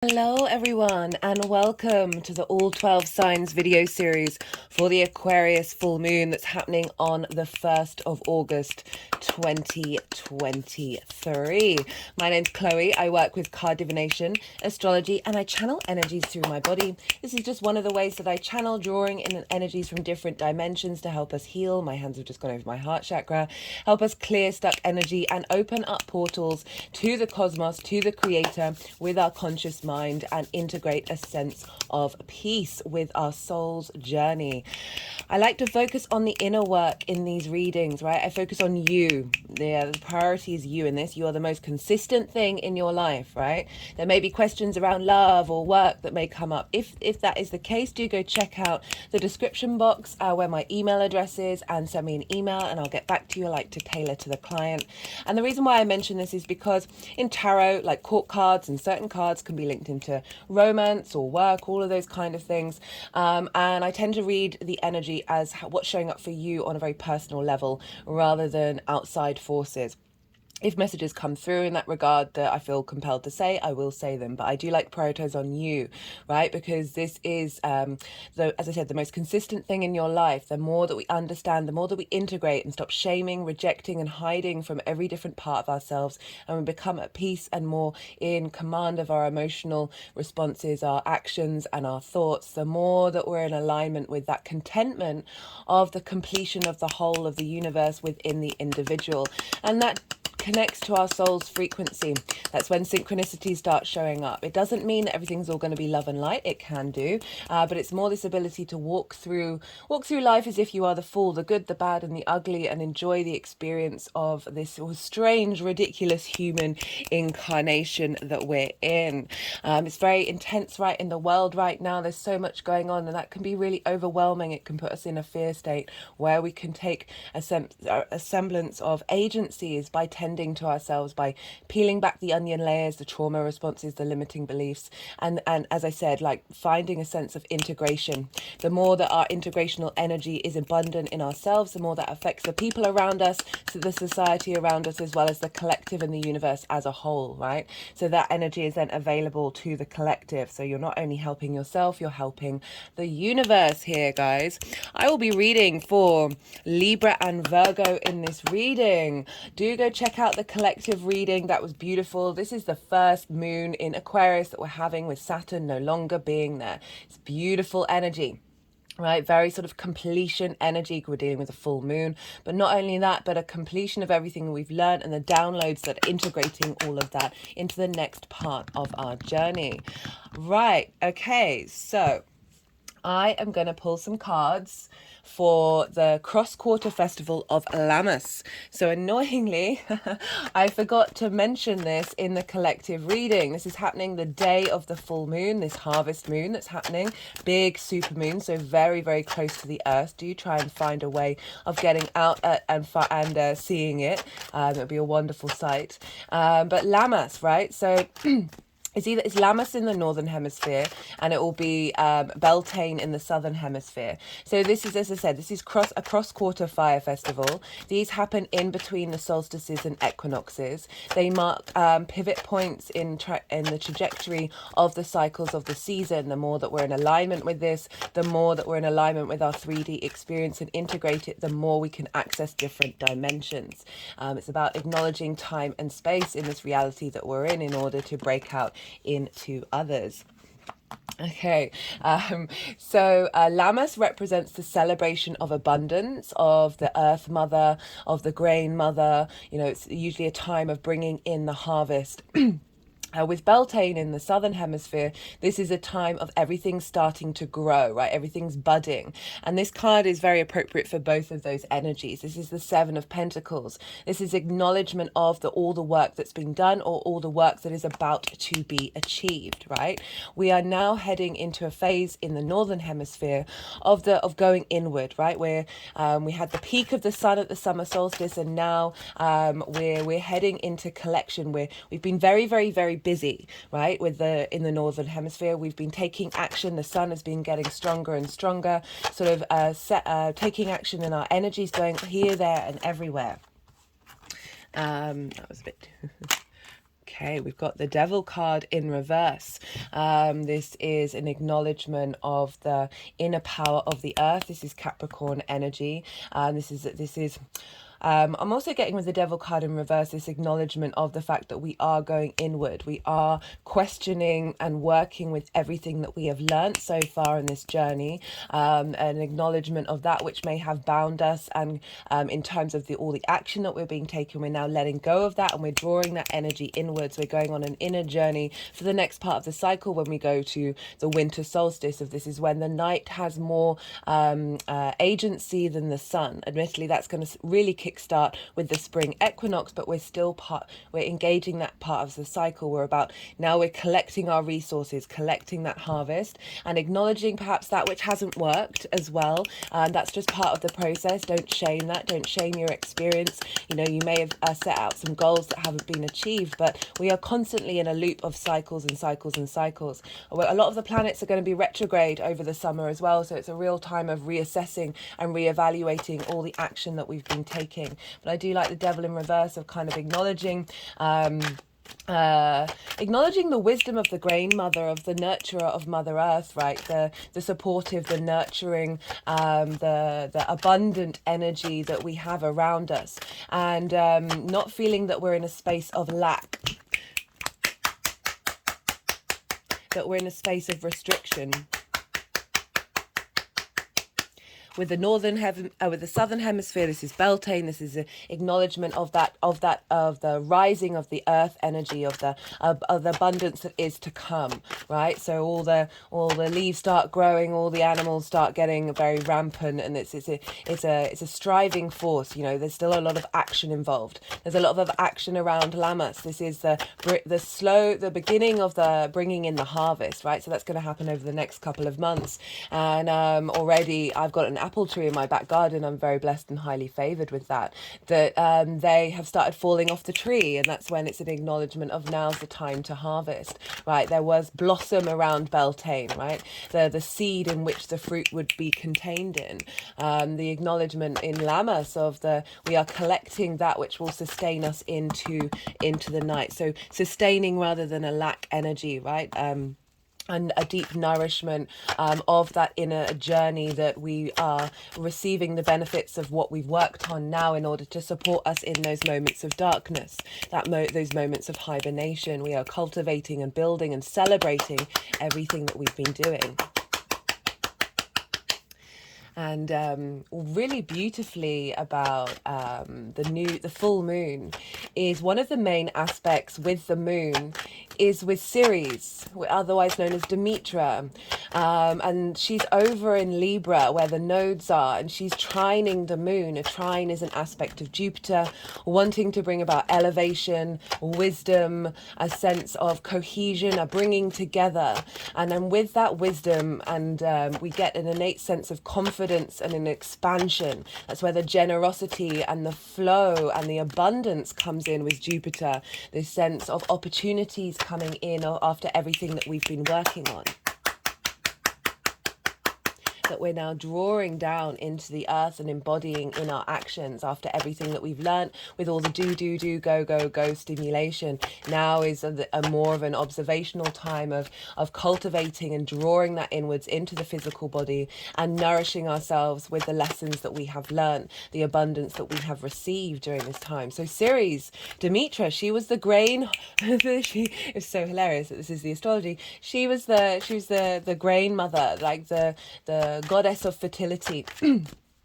Hello everyone and welcome to the All 12 Signs video series for the Aquarius full moon that's happening on the 1st of August 2023. My name's Chloe. I work with card divination, astrology, and I channel energies through my body. This is just one of the ways that I channel, drawing in energies from different dimensions to help us heal. My hands have just gone over my heart chakra, help us clear stuck energy and open up portals to the cosmos, to the creator with our conscious mind, and integrate a sense of peace with our soul's journey. I like to focus on the inner work in these readings, right? I focus on you. The priority is you in this. You are the most consistent thing in your life, right? There may be questions around love or work that may come up. If that is the case, do go check out the description box where my email address is and send me an email and I'll get back to you. I like to tailor to the client. And the reason why I mention this is because in tarot, like court cards and certain cards can be linked into romance or work, all of those kind of things. And I tend to read the energy as what's showing up for you on a very personal level rather than outside forces. If messages come through in that regard that I feel compelled to say, I will say them. But I do like to prioritize on you, right? Because this is, as I said, the most consistent thing in your life. The more that we understand, the more that we integrate and stop shaming, rejecting, and hiding from every different part of ourselves, and we become at peace and more in command of our emotional responses, our actions, and our thoughts, the more that we're in alignment with that contentment of the completion of the whole of the universe within the individual. And that connects to our soul's frequency. That's when synchronicities start showing up. It doesn't mean that everything's all going to be love and light. It can do, but it's more this ability to walk through life as if you are the full, the good, the bad, and the ugly, and enjoy the experience of this strange, ridiculous human incarnation that we're in. It's very intense right in the world right now. There's so much going on, and that can be really overwhelming. It can put us in a fear state where we can take a semblance of agencies by tending to ourselves, by peeling back the onion layers, the trauma responses, the limiting beliefs, and as I said, like finding a sense of integration. The more that our integrational energy is abundant in ourselves, the more that affects the people around us, so the society around us, as well as the collective and the universe as a whole, right? So that energy is then available to the collective. So you're not only helping yourself, you're helping the universe here, guys. I will be reading for Libra and Virgo in this reading. Do go check out the collective reading. That was beautiful. This is the first moon in Aquarius that we're having, with Saturn no longer being there. It's beautiful energy, right? Very sort of completion energy. We're dealing with a full moon, but not only that, but a completion of everything we've learned and the downloads that are integrating all of that into the next part of our journey. Right. Okay. So I am going to pull some cards for the cross-quarter festival of Lammas. So annoyingly, I forgot to mention this in the collective reading. This is happening the day of the full moon, this harvest moon that's happening. Big super moon, so very, very close to the earth. Do try and find a way of getting out and seeing it. It'll be a wonderful sight. But Lammas, right? So it's Lammas in the northern hemisphere, and it will be Beltane in the southern hemisphere. So this is, as I said, this is a cross-quarter fire festival. These happen in between the solstices and equinoxes. They mark pivot points in the trajectory of the cycles of the season. The more that we're in alignment with this, the more that we're in alignment with our 3D experience and integrate it, the more we can access different dimensions. It's about acknowledging time and space in this reality that we're in order to break out into others. Okay, so Lammas represents the celebration of abundance, of the earth mother, of the grain mother. You know, it's usually a time of bringing in the harvest. With Beltane in the southern hemisphere, this is a time of everything starting to grow, right? Everything's budding. And this card is very appropriate for both of those energies. This is the Seven of Pentacles. This is acknowledgement of all the work that's been done, or all the work that is about to be achieved, right? We are now heading into a phase in the northern hemisphere of going inward, right? Where we had the peak of the sun at the summer solstice, and now we're heading into collection, where we've been very, very, very busy, right? In the northern hemisphere, we've been taking action. The sun has been getting stronger and stronger, sort of taking action, in our energies going here, there, and everywhere. That was a bit Okay, we've got the Devil card in reverse. This is an acknowledgement of the inner power of the earth. This is Capricorn energy. I'm also getting with the Devil card in reverse this acknowledgement of the fact that we are going inward. We are questioning and working with everything that we have learnt so far in this journey. An acknowledgement of that which may have bound us, and in terms of all the action that we're being taken, we're now letting go of that and we're drawing that energy inwards. We're going on an inner journey for the next part of the cycle when we go to the winter solstice. Of this is when the night has more agency than the sun. Admittedly, that's going to really kickstart with the spring equinox, but we're engaging that part of the cycle. We're collecting our resources, collecting that harvest, and acknowledging perhaps that which hasn't worked as well. That's just part of the process. Don't shame that. Don't shame your experience. You may have set out some goals that haven't been achieved, but we are constantly in a loop of cycles and cycles and cycles. A lot of the planets are going to be retrograde over the summer as well, so it's a real time of reassessing and reevaluating all the action that we've been taking. But I do like the Devil in reverse of kind of acknowledging the wisdom of the grain mother, of the nurturer of Mother Earth, right? The supportive, the nurturing, the abundant energy that we have around us, and not feeling that we're in a space of lack, that we're in a space of restriction. With the southern hemisphere, this is Beltane. This is an acknowledgement of the rising of the earth energy, of the abundance that is to come, right? So all the leaves start growing, all the animals start getting very rampant, and it's a striving force. There's still a lot of action involved. There's a lot of action around Lammas. This is the beginning of the bringing in the harvest, right? So that's going to happen over the next couple of months, and already I've got an apple tree in my back garden. I'm very blessed and highly favored with that they have started falling off the tree, and that's when it's an acknowledgement of now's the time to harvest, right? There was blossom around Beltane, right? The seed in which the fruit would be contained in. The acknowledgement in Lammas of we are collecting that which will sustain us into the night. So sustaining rather than a lack energy, right? And a deep nourishment of that inner journey, that we are receiving the benefits of what we've worked on now in order to support us in those moments of darkness, those moments of hibernation. We are cultivating and building and celebrating everything that we've been doing. And really beautifully about the full moon is one of the main aspects with the moon is with Ceres, otherwise known as Demetra. And she's over in Libra where the nodes are, and she's trining the moon. A trine is an aspect of Jupiter, wanting to bring about elevation, wisdom, a sense of cohesion, a bringing together. And then with that wisdom, and we get an innate sense of confidence and an expansion. That's where the generosity and the flow and the abundance comes in with Jupiter. This sense of opportunities coming in after everything that we've been working on, that we're now drawing down into the earth and embodying in our actions after everything that we've learnt with all the do, go stimulation. Now is a more of an observational time of cultivating and drawing that inwards into the physical body and nourishing ourselves with the lessons that we have learnt, the abundance that we have received during this time. So Ceres, Demetra, she was the grain. It's so hilarious that this is the astrology. She was the grain mother, like the goddess of fertility.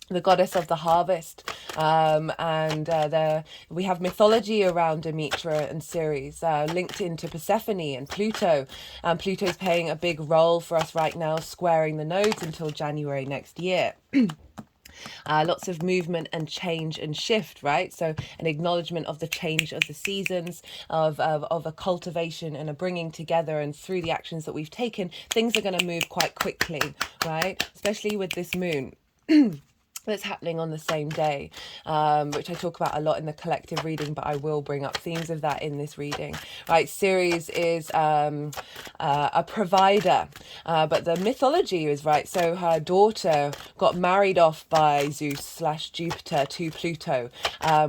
The goddess of the harvest, we have mythology around Demetra and Ceres, linked into Persephone and Pluto. Pluto's playing a big role for us right now, squaring the nodes until January next year. Lots of movement and change and shift, right? So an acknowledgement of the change of the seasons, of a cultivation and a bringing together, and through the actions that we've taken, things are going to move quite quickly, right? Especially with this moon. That's happening on the same day, which I talk about a lot in the collective reading, but I will bring up themes of that in this reading. Right, Ceres is a provider. But the mythology is right. So her daughter got married off by Zeus/Jupiter to Pluto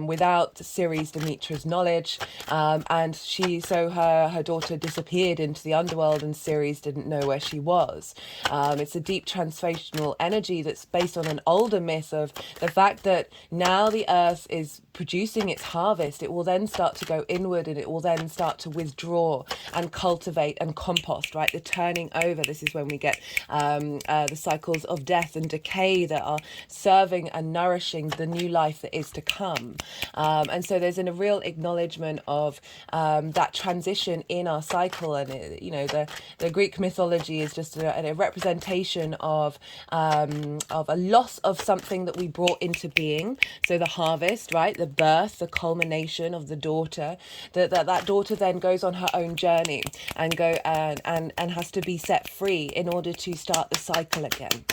without Ceres Demetra's knowledge, and her daughter disappeared into the underworld, and Ceres didn't know where she was. It's a deep transformational energy that's based on an older myth of the fact that now the earth is producing its harvest. It will then start to go inward, and it will then start to withdraw and cultivate and compost, right? The turning over. This is when we get the cycles of death and decay that are serving and nourishing the new life that is to come. And so there's a real acknowledgement of that transition in our cycle. And the Greek mythology is just a representation of a loss of something that we brought into being. So the harvest, right? The birth, the culmination of the daughter. That daughter then goes on her own journey and has to be set free in order to start the cycle again.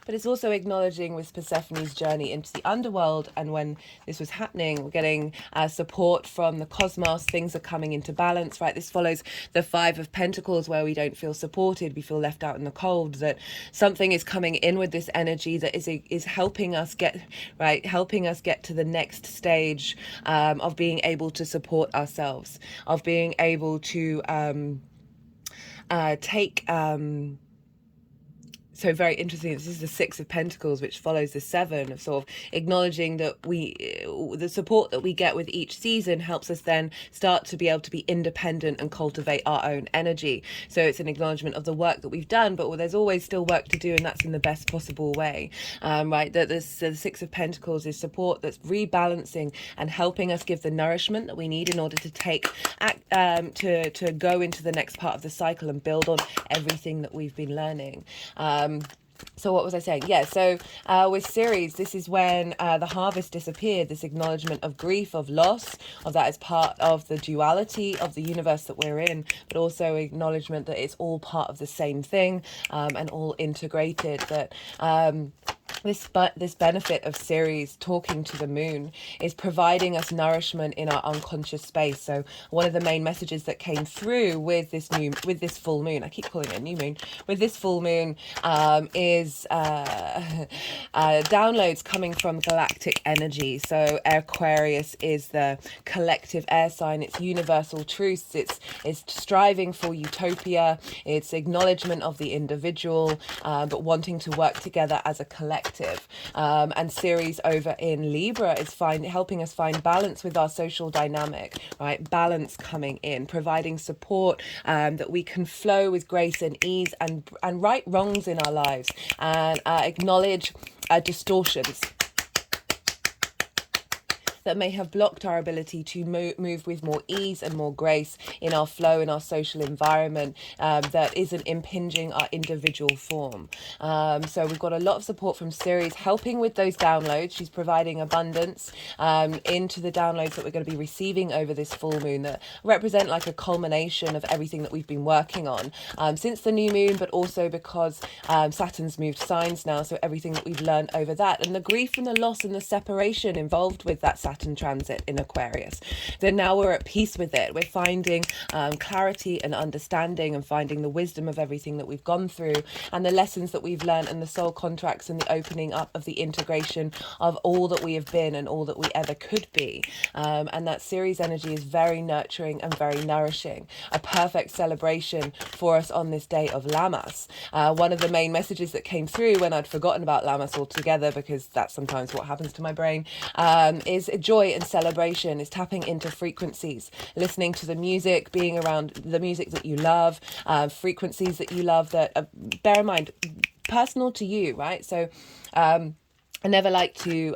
But it's also acknowledging with Persephone's journey into the underworld, and when this was happening, we're getting support from the cosmos. Things are coming into balance, right? This follows the Five of Pentacles, where we don't feel supported, we feel left out in the cold. That something is coming in with this energy that is helping us get to the next stage of being able to support ourselves, of being able to take. So very interesting. This is the Six of Pentacles, which follows the Seven, of sort of acknowledging that the support that we get with each season helps us then start to be able to be independent and cultivate our own energy. So it's an acknowledgement of the work that we've done, but there's always still work to do, and that's in the best possible way, right? That the Six of Pentacles is support that's rebalancing and helping us give the nourishment that we need in order to to go into the next part of the cycle and build on everything that we've been learning. So what was I saying? Yeah, so with Ceres, this is when the harvest disappeared, this acknowledgement of grief, of loss, of that as part of the duality of the universe that we're in, but also acknowledgement that it's all part of the same thing and all integrated, that this benefit of Ceres talking to the moon is providing us nourishment in our unconscious space. So one of the main messages that came through with this full moon, I keep calling it a new moon, with this full moon is downloads coming from galactic energy. So Aquarius is the collective air sign. It's universal truths. It's striving for utopia. It's acknowledgement of the individual, but wanting to work together as a collective. And Ceres over in Libra is helping us find balance with our social dynamic, right? Balance coming in, providing support that we can flow with grace and ease and right wrongs in our lives, and acknowledge distortions that may have blocked our ability to move with more ease and more grace in our flow, in our social environment, that isn't impinging our individual form. So we've got a lot of support from Ceres helping with those downloads. She's providing abundance into the downloads that we're going to be receiving over this full moon, that represent like a culmination of everything that we've been working on since the new moon, but also because Saturn's moved signs now, so everything that we've learned over that, and the grief and the loss and the separation involved with that Saturn transit in Aquarius. Then now we're at peace with it. We're finding clarity and understanding, and finding the wisdom of everything that we've gone through, and the lessons that we've learned, and the soul contracts, and the opening up of the integration of all that we have been and all that we ever could be. And that Ceres energy is very nurturing and very nourishing. A perfect celebration for us on this day of Lammas. One of the main messages that came through when I'd forgotten about Lammas altogether, because that's sometimes what happens to my brain, is joy and celebration, is tapping into frequencies, listening to the music, being around the music that you love, frequencies that you love that, bear in mind, personal to you, right? So I never like to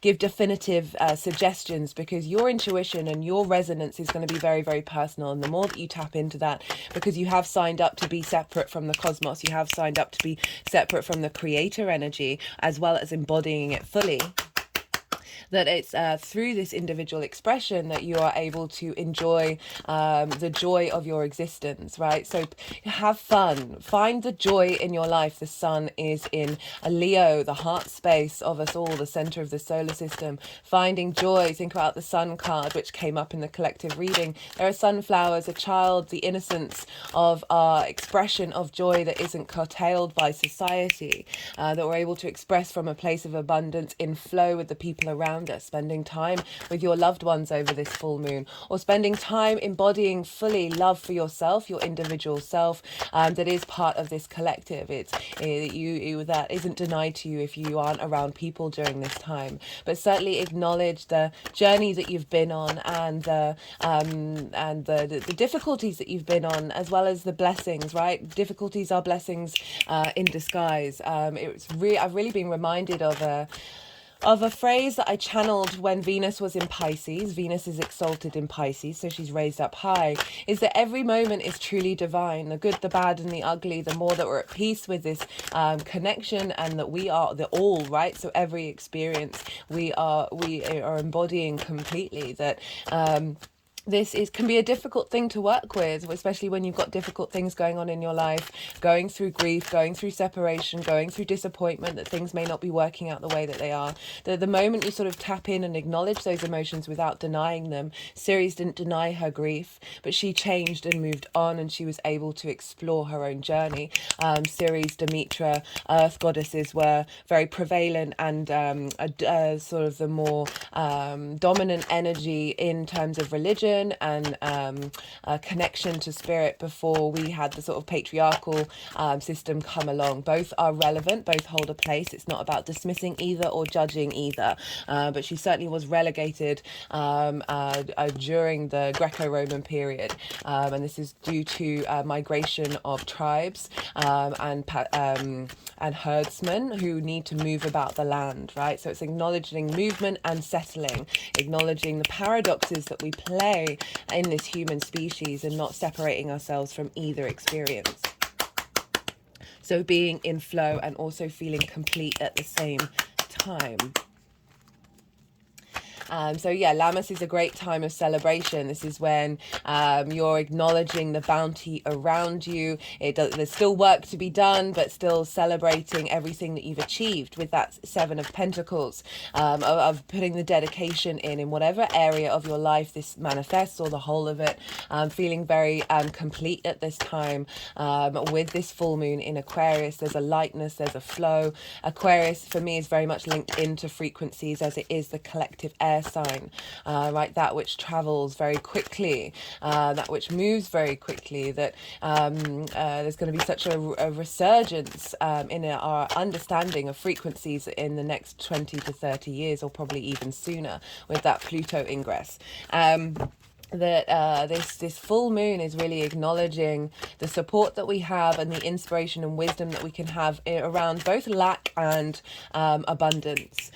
give definitive suggestions, because your intuition and your resonance is going to be very, very personal. And the more that you tap into that, because you have signed up to be separate from the cosmos, you have signed up to be separate from the creator energy, as well as embodying it fully, that it's through this individual expression that you are able to enjoy the joy of your existence, right? So have fun, find the joy in your life. The sun is in a Leo, the heart space of us all, the center of the solar system. Finding joy, think about the sun card, which came up in the collective reading. There are sunflowers, a child, the innocence of our expression of joy that isn't curtailed by society, that we're able to express from a place of abundance in flow with the people around us, spending time with your loved ones over this full moon, or spending time embodying fully love for yourself, your individual self, that is part of this collective. It's you that isn't denied to you if you aren't around people during this time, but certainly acknowledge the journey that you've been on, and the difficulties that you've been on, as well as the blessings, right? Difficulties are blessings in disguise. I've really been reminded of a phrase that I channeled when Venus was in Pisces. Venus is exalted in Pisces, so she's raised up high, is that every moment is truly divine. The good, the bad, and the ugly, the more that we're at peace with this connection, and that we are the all, right? So every experience we are embodying completely, that this can be a difficult thing to work with, especially when you've got difficult things going on in your life, going through grief, going through separation, going through disappointment, that things may not be working out the way that they are. The moment you sort of tap in and acknowledge those emotions without denying them. Ceres didn't deny her grief, but she changed and moved on, and she was able to explore her own journey. Ceres, Demetra, earth goddesses were very prevalent, and sort of the more dominant energy in terms of religion and connection to spirit before we had the sort of patriarchal system come along. Both are relevant, both hold a place. It's not about dismissing either or judging either, but she certainly was relegated during the Greco-Roman period, and this is due to migration of tribes and herdsmen who need to move about the land, right? So it's acknowledging movement and settling, acknowledging the paradoxes that we play in this human species, and not separating ourselves from either experience. So being in flow and also feeling complete at the same time. So yeah, Lammas is a great time of celebration. This is when you're acknowledging the bounty around you. There's still work to be done, but still celebrating everything that you've achieved with that Seven of Pentacles, of putting the dedication in whatever area of your life this manifests, or the whole of it. Feeling very complete at this time with this full moon in Aquarius. There's a lightness, there's a flow. Aquarius for me is very much linked into frequencies, as it is the collective air sign, right? That which travels very quickly, that which moves very quickly, that there's going to be such a resurgence in our understanding of frequencies in the next 20 to 30 years, or probably even sooner, with that Pluto ingress. That this full moon is really acknowledging the support that we have, and the inspiration and wisdom that we can have around both lack and abundance,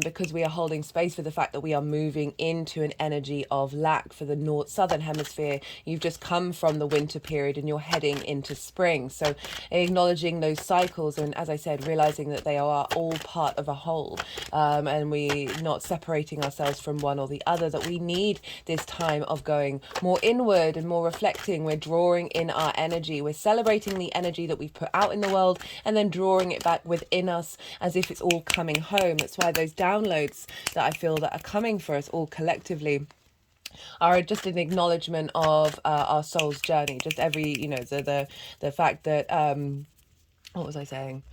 because we are holding space for the fact that we are moving into an energy of lack. For the southern hemisphere, you've just come from the winter period and you're heading into spring, so acknowledging those cycles, and as I said, realizing that they are all part of a whole, and we not separating ourselves from one or the other, that we need this time of going more inward and more reflecting. We're drawing in our energy, we're celebrating the energy that we've put out in the world, and then drawing it back within us as if it's all coming home. That's why those downloads that I feel that are coming for us all collectively are just an acknowledgement of our soul's journey. Just every, the fact that what was I saying?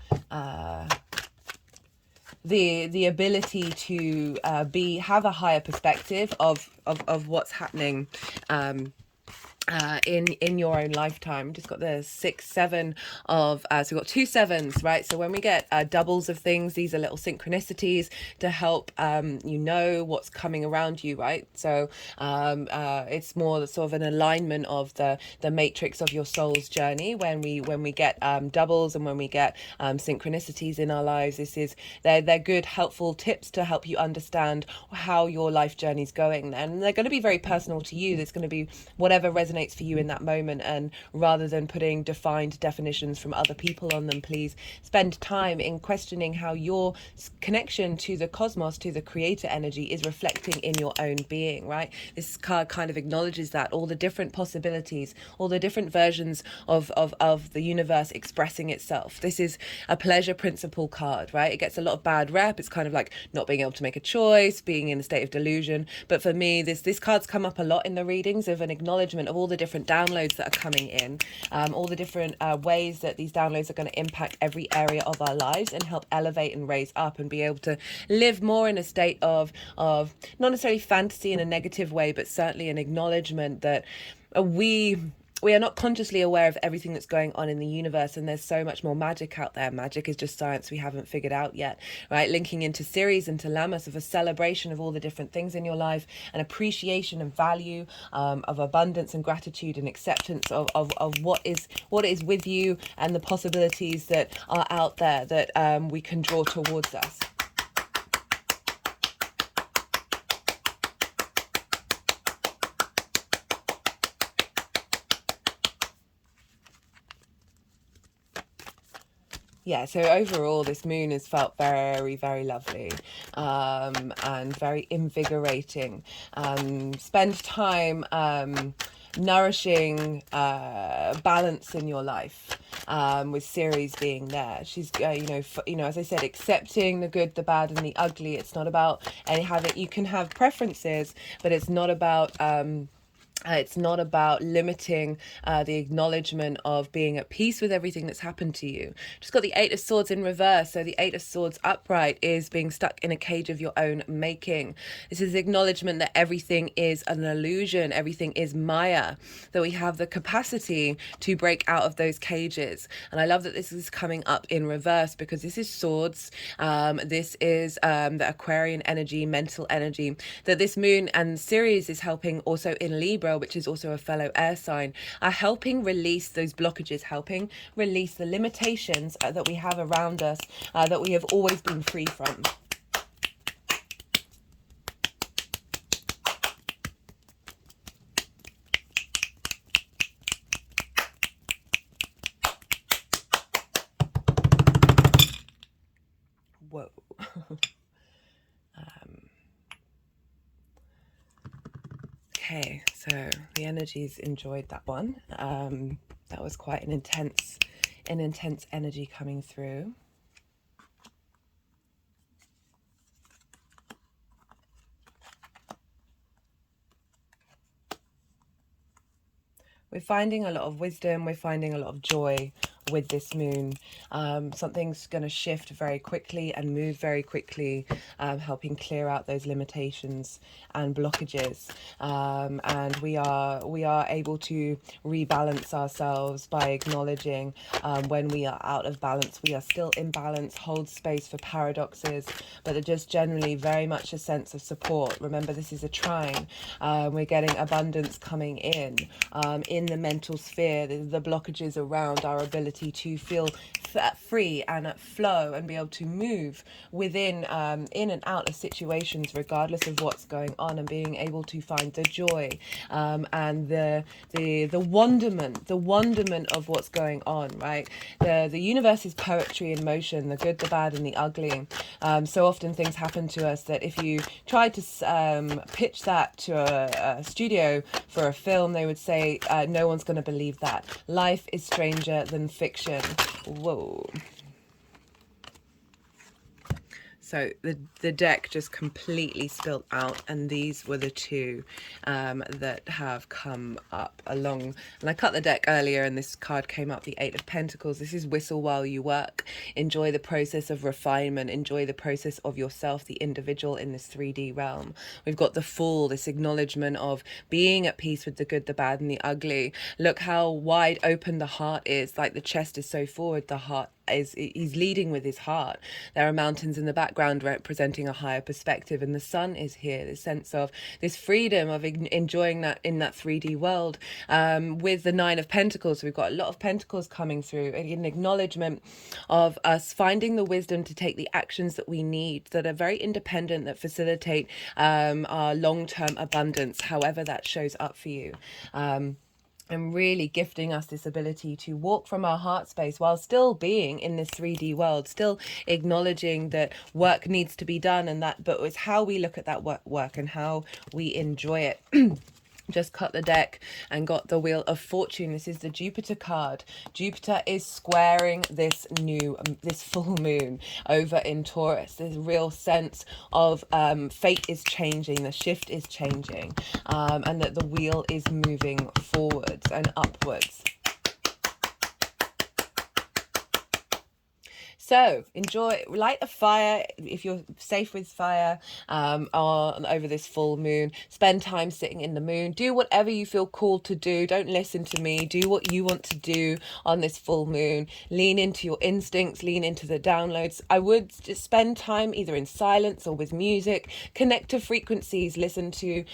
The ability to have a higher perspective of what's happening in your own lifetime. Just got the 6, 7 of so we've got 2 sevens, right? So when we get doubles of things, these are little synchronicities to help what's coming around you, right? So it's more sort of an alignment of the matrix of your soul's journey. When we get doubles, and when we get synchronicities in our lives, they're good, helpful tips to help you understand how your life journey is going, and they're going to be very personal to you. There's going to be whatever resonates resonates for you in that moment. And rather than putting defined definitions from other people on them, please spend time in questioning how your connection to the cosmos, to the creator energy, is reflecting in your own being, right? This card kind of acknowledges that all the different possibilities, all the different versions of the universe expressing itself. This is a pleasure principle card, right? It gets a lot of bad rep. It's kind of like not being able to make a choice, being in a state of delusion. But for me, this card's come up a lot in the readings, of an acknowledgement of all the different downloads that are coming in, all the different ways that these downloads are going to impact every area of our lives and help elevate and raise up and be able to live more in a state of not necessarily fantasy in a negative way, but certainly an acknowledgement that we are not consciously aware of everything that's going on in the universe, and there's so much more magic out there. Magic is just science we haven't figured out yet, right? Linking into Ceres and to Lammas, of a celebration of all the different things in your life, an appreciation and value, of abundance and gratitude and acceptance of what is with you, and the possibilities that are out there that we can draw towards us. Yeah, so overall, this moon has felt very, very lovely, and very invigorating. Spend time nourishing balance in your life, with Ceres being there. She's, as I said, accepting the good, the bad, and the ugly. It's not about you can have preferences, but it's not about limiting the acknowledgement of being at peace with everything that's happened to you. Just got the Eight of Swords in reverse. So the Eight of Swords upright is being stuck in a cage of your own making. This is acknowledgement that everything is an illusion. Everything is Maya. That we have the capacity to break out of those cages. And I love that this is coming up in reverse, because this is swords. This is the Aquarian energy, mental energy. That this moon and Ceres is helping also in Libra, which is also a fellow air sign, are helping release those blockages, helping release the limitations that we have around us, that we have always been free from. Whoa. Okay, so the energies enjoyed that one. That was quite an intense energy coming through. We're finding a lot of wisdom, we're finding a lot of joy with this moon. Something's going to shift very quickly and move very quickly, helping clear out those limitations and blockages. And we are able to rebalance ourselves by acknowledging when we are out of balance. We are still in balance, hold space for paradoxes, but they're just generally very much a sense of support. Remember, this is a trine. We're getting abundance coming in the mental sphere. The blockages around our ability to feel free and at flow and be able to move within in and out of situations regardless of what's going on, and being able to find the joy and the wonderment of what's going on, right? The universe is poetry in motion, the good, the bad, and the ugly. So often things happen to us that if you try to pitch that to a studio for a film, they would say no one's going to believe that. Life is stranger than fiction. Whoa. So the deck just completely spilled out, and these were the two that have come up along. And I cut the deck earlier, and this card came up, the Eight of Pentacles. This is whistle while you work. Enjoy the process of refinement. Enjoy the process of yourself, the individual in this 3D realm. We've got the Fool, this acknowledgement of being at peace with the good, the bad, and the ugly. Look how wide open the heart is. Like the chest is so forward, the heart he's leading with his heart. There are mountains in the background representing a higher perspective, and the sun is here, this sense of this freedom of enjoying that in that 3D world. With the Nine of Pentacles, we've got a lot of pentacles coming through, an acknowledgement of us finding the wisdom to take the actions that we need, that are very independent, that facilitate our long-term abundance, however that shows up for you. and really gifting us this ability to walk from our heart space while still being in this 3D world, still acknowledging that work needs to be done, and that, but it's how we look at that work and how we enjoy it. Just cut the deck and got the Wheel of Fortune. This is the Jupiter card. Jupiter is squaring this full moon over in Taurus. There's a real sense of fate is changing, the shift is changing, and that the wheel is moving forwards and upwards. So enjoy, light a fire if you're safe with fire over this full moon. Spend time sitting in the moon. Do whatever you feel called to do. Don't listen to me. Do what you want to do on this full moon. Lean into your instincts, lean into the downloads. I would just spend time either in silence or with music. Connect to frequencies. Listen to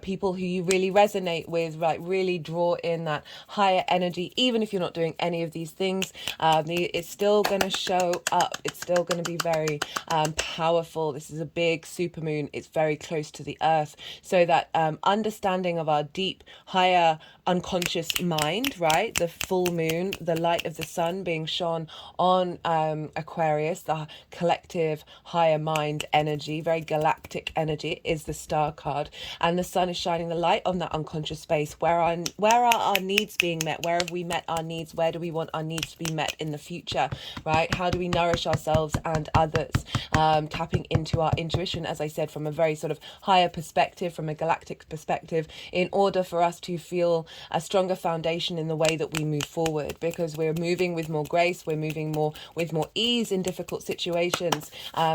people who you really resonate with, right? Really draw in that higher energy. Even if you're not doing any of these things, it's still going to show up. It's still going to be very powerful. This is a big super moon. It's very close to the earth, so that understanding of our deep, higher unconscious mind, right? The full moon, the light of the sun being shone on Aquarius, the collective higher mind energy, very galactic energy, is the star card, and the sun is shining the light on that unconscious space. Where are our needs being met? Where have we met our needs? Where do we want our needs to be met in the future, right? How do we nourish ourselves and others? Tapping into our intuition, as I said, from a very sort of higher perspective, from a galactic perspective, in order for us to feel a stronger foundation in the way that we move forward, because we're moving with more grace, we're moving with more ease in difficult situations,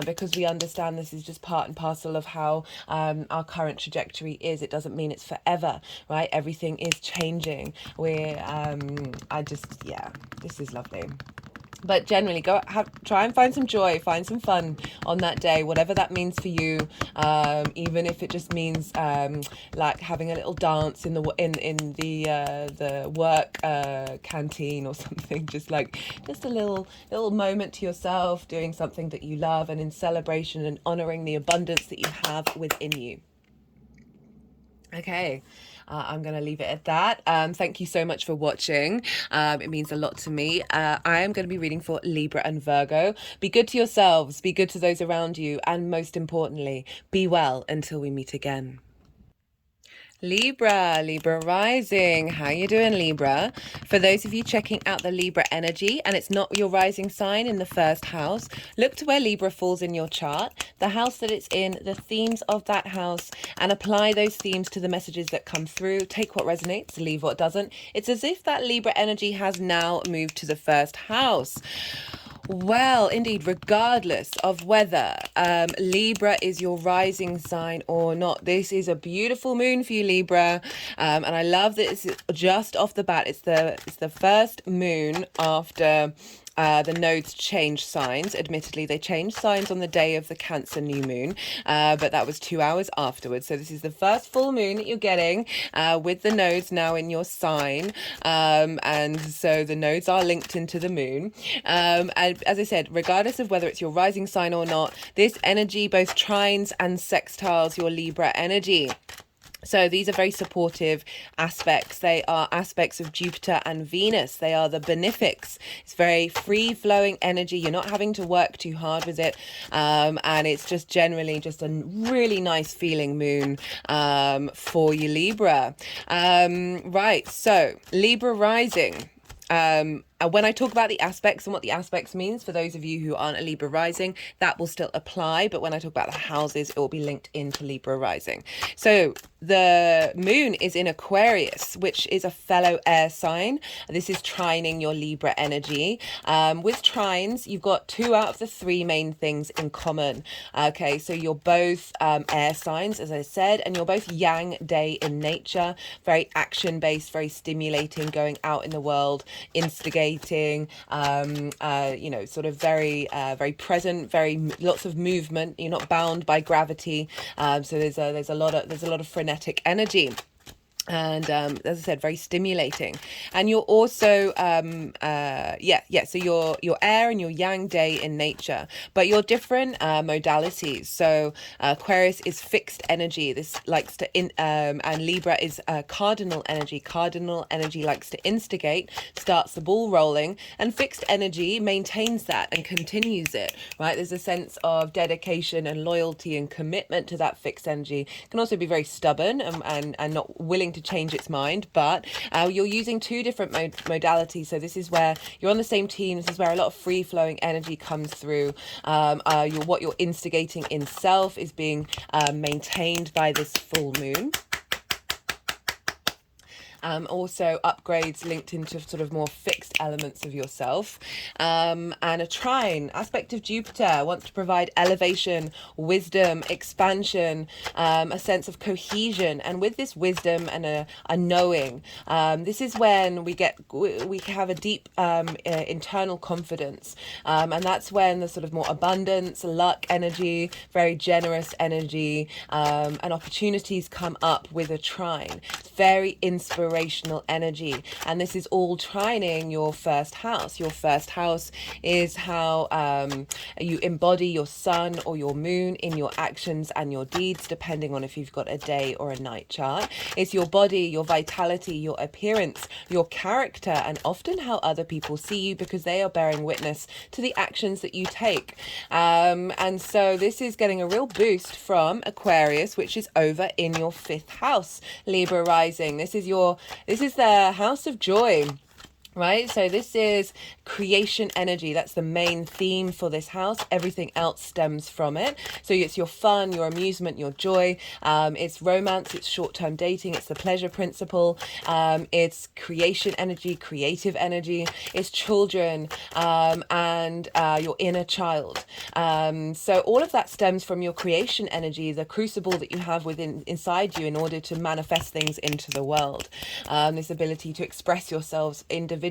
because we understand this is just part and parcel of how our current trajectory is. It doesn't mean it's forever, right? Everything is changing. This is lovely. But generally, try and find some joy, find some fun on that day, whatever that means for you. Even if it just means like having a little dance in the work canteen or something. Just a little moment to yourself, doing something that you love, and in celebration and honoring the abundance that you have within you. Okay. I'm going to leave it at that. Thank you so much for watching. It means a lot to me. I am going to be reading for Libra and Virgo. Be good to yourselves, be good to those around you, and most importantly, be well until we meet again. Libra rising. How you doing, Libra? For those of you checking out the Libra energy and it's not your rising sign in the first house, look to where Libra falls in your chart, the house that it's in, the themes of that house, and apply those themes to the messages that come through. Take what resonates, leave what doesn't. It's as if that Libra energy has now moved to the first house. Well, indeed, regardless of whether Libra is your rising sign or not, this is a beautiful moon for you, Libra. And I love that it's just off the bat. It's the first moon after the nodes changed signs. Admittedly, they changed signs on the day of the Cancer new moon, but that was 2 hours afterwards. So this is the first full moon that you're getting with the nodes now in your sign. And so the nodes are linked into the moon. And as I said, regardless of whether it's your rising sign or not, this energy both trines and sextiles your Libra energy. So these are very supportive aspects. They are aspects of Jupiter and Venus. They are the benefics. It's very free-flowing energy. You're not having to work too hard with it. And it's just generally just a really nice feeling moon for you, Libra. Right, so Libra rising. When I talk about the aspects and what the aspects means, for those of you who aren't a Libra rising, that will still apply. But when I talk about the houses, it will be linked into Libra rising. So the moon is in Aquarius, which is a fellow air sign. This is trining your Libra energy. With trines, you've got 2 out of the 3 main things in common. Okay, so you're both air signs, as I said, and you're both yang day in nature, very action-based, very stimulating, going out in the world, instigating, sort of very present, lots of movement. You're not bound by gravity, so there's a lot of frenetic energy. And as I said, very stimulating. And you're also so you're air and you're yang day in nature, but you're different modalities. So Aquarius is fixed energy. This likes to and Libra is cardinal energy. Cardinal energy likes to instigate, starts the ball rolling, and fixed energy maintains that and continues it, right? There's a sense of dedication and loyalty and commitment to that fixed energy. It can also be very stubborn and not willing to change its mind, but you're using two different modalities. So this is where you're on the same team. This is where a lot of free flowing energy comes through. What you're instigating in self is being maintained by this full moon. Also upgrades linked into sort of more fixed elements of yourself. And a trine, aspect of Jupiter, wants to provide elevation, wisdom, expansion, a sense of cohesion. And with this wisdom and a knowing, this is when we have a deep internal confidence. And that's when the sort of more abundance, luck energy, very generous energy, and opportunities come up with a trine. It's very inspirational energy, and this is all trining your first house. Your first house is how you embody your sun or your moon in your actions and your deeds, depending on if you've got a day or a night chart. It's your body, your vitality, your appearance, your character, and often how other people see you, because they are bearing witness to the actions that you take. And so this is getting a real boost from Aquarius, which is over in your 5th house, Libra rising. This is the house of joy. Right, so this is creation energy. That's the main theme for this house. Everything else stems from it. So it's your fun, your amusement, your joy. It's romance, it's short-term dating, it's the pleasure principle. It's creation energy, creative energy. It's children and your inner child. So all of that stems from your creation energy, the crucible that you have inside you in order to manifest things into the world. This ability to express yourselves individually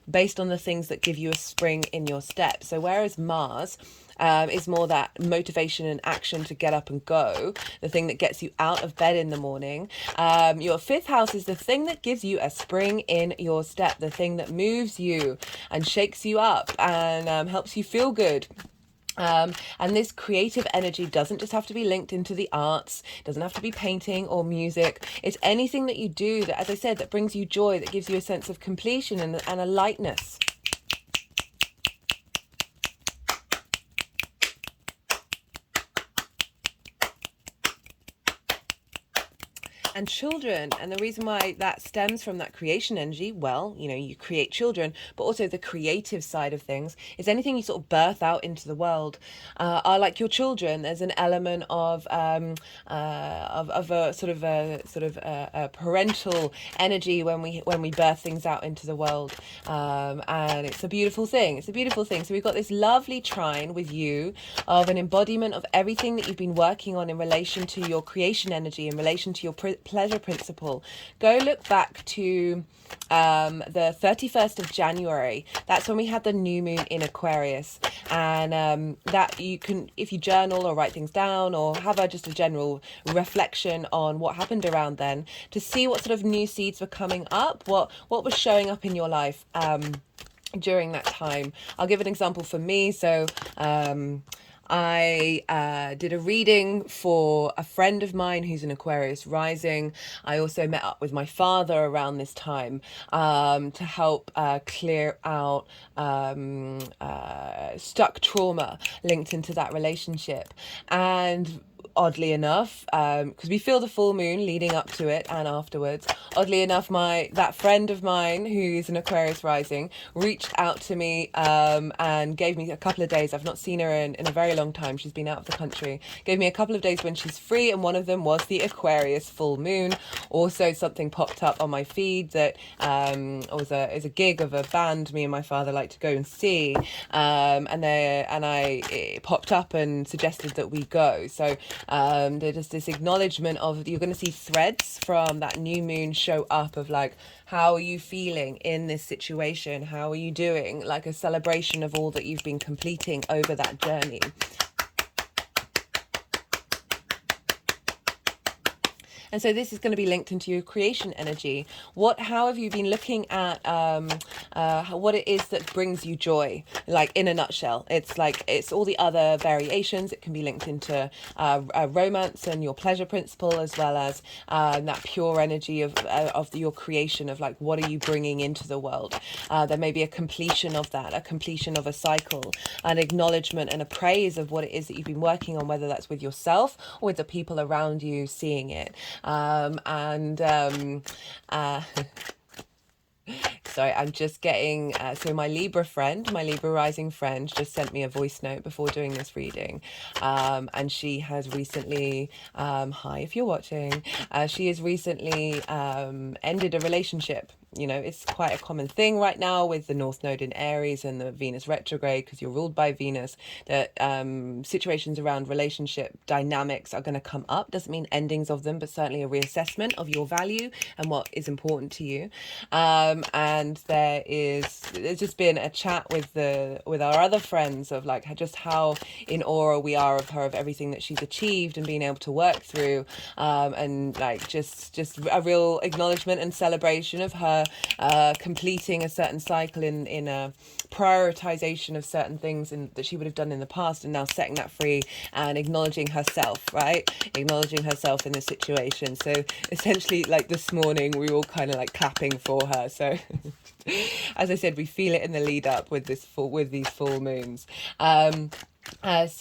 based on the things that give you a spring in your step. So whereas Mars is more that motivation and action to get up and go, the thing that gets you out of bed in the morning, your 5th house is the thing that gives you a spring in your step, the thing that moves you and shakes you up and helps you feel good. And this creative energy doesn't just have to be linked into the arts, it doesn't have to be painting or music. It's anything that you do that, as I said, that brings you joy, that gives you a sense of completion and a lightness. And children, and the reason why that stems from that creation energy, well, you create children, but also the creative side of things is anything you sort of birth out into the world are like your children. There's an element of a sort of a parental energy when we birth things out into the world, and it's a beautiful thing. So we've got this lovely trine with you of an embodiment of everything that you've been working on in relation to your creation energy, in relation to your pleasure principle. Go look back to the 31st of January. That's when we had the new moon in Aquarius, and that you can, if you journal or write things down or have just a general reflection on what happened around then, to see what sort of new seeds were coming up, what was showing up in your life during that time. I'll give an example for me. So I did a reading for a friend of mine who's an Aquarius rising. I also met up with my father around this time to help clear out stuck trauma linked into that relationship. And oddly enough, because we feel the full moon leading up to it and afterwards, oddly enough, that friend of mine who is an Aquarius rising reached out to me and gave me a couple of days. I've not seen her in a very long time. She's been out of the country. Gave me a couple of days when she's free, and one of them was the Aquarius full moon. Also, something popped up on my feed that is a gig of a band me and my father like to go and see, it popped up and suggested that we go. So there's this acknowledgement of, you're going to see threads from that new moon show up of like, how are you feeling in this situation? How are you doing? Like a celebration of all that you've been completing over that journey. And so this is going to be linked into your creation energy. How have you been looking at what it is that brings you joy? Like in a nutshell, it's all the other variations. It can be linked into romance and your pleasure principle, as well as that pure energy of your creation, of like, what are you bringing into the world? There may be a completion of that, a completion of a cycle, an acknowledgement and a praise of what it is that you've been working on, whether that's with yourself or with the people around you seeing it. Sorry, I'm just getting, so my Libra rising friend just sent me a voice note before doing this reading. And she has recently, hi if you're watching, she has recently ended a relationship. You know, it's quite a common thing right now with the North Node in Aries and the Venus retrograde, because you're ruled by Venus, that situations around relationship dynamics are going to come up. Doesn't mean endings of them, but certainly a reassessment of your value and what is important to you. And there's just been a chat with our other friends of like just how in awe we are of her, of everything that she's achieved and being able to work through, and like just a real acknowledgement and celebration of her completing a certain cycle in a prioritization of certain things that she would have done in the past, and now setting that free and acknowledging herself, right? Acknowledging herself in the situation. So essentially, like this morning, we were all kind of like clapping for her. So as I said, we feel it in the lead up with these full moons. What else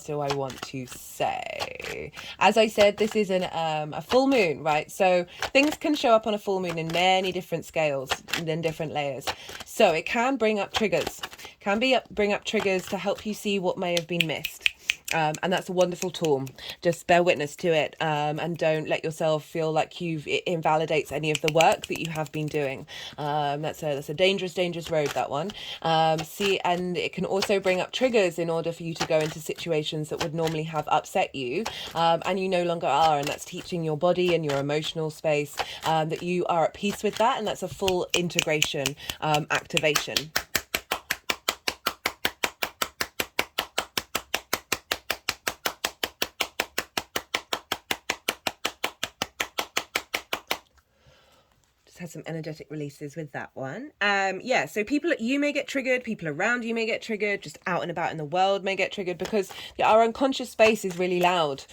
do I want to say? As I said, this is a full moon, right? So things can show up on a full moon in many different scales and in different layers. So it can bring up triggers, bring up triggers to help you see what may have been missed. And that's a wonderful tool. Just bear witness to it, and don't let yourself feel like it invalidates any of the work that you have been doing. That's a dangerous road, that one. And it can also bring up triggers in order for you to go into situations that would normally have upset you, and you no longer are. And that's teaching your body and your emotional space that you are at peace with that, and that's a full integration activation. Had some energetic releases with that one. So you may get triggered, people around you may get triggered, just out and about in the world may get triggered, because our unconscious space is really loud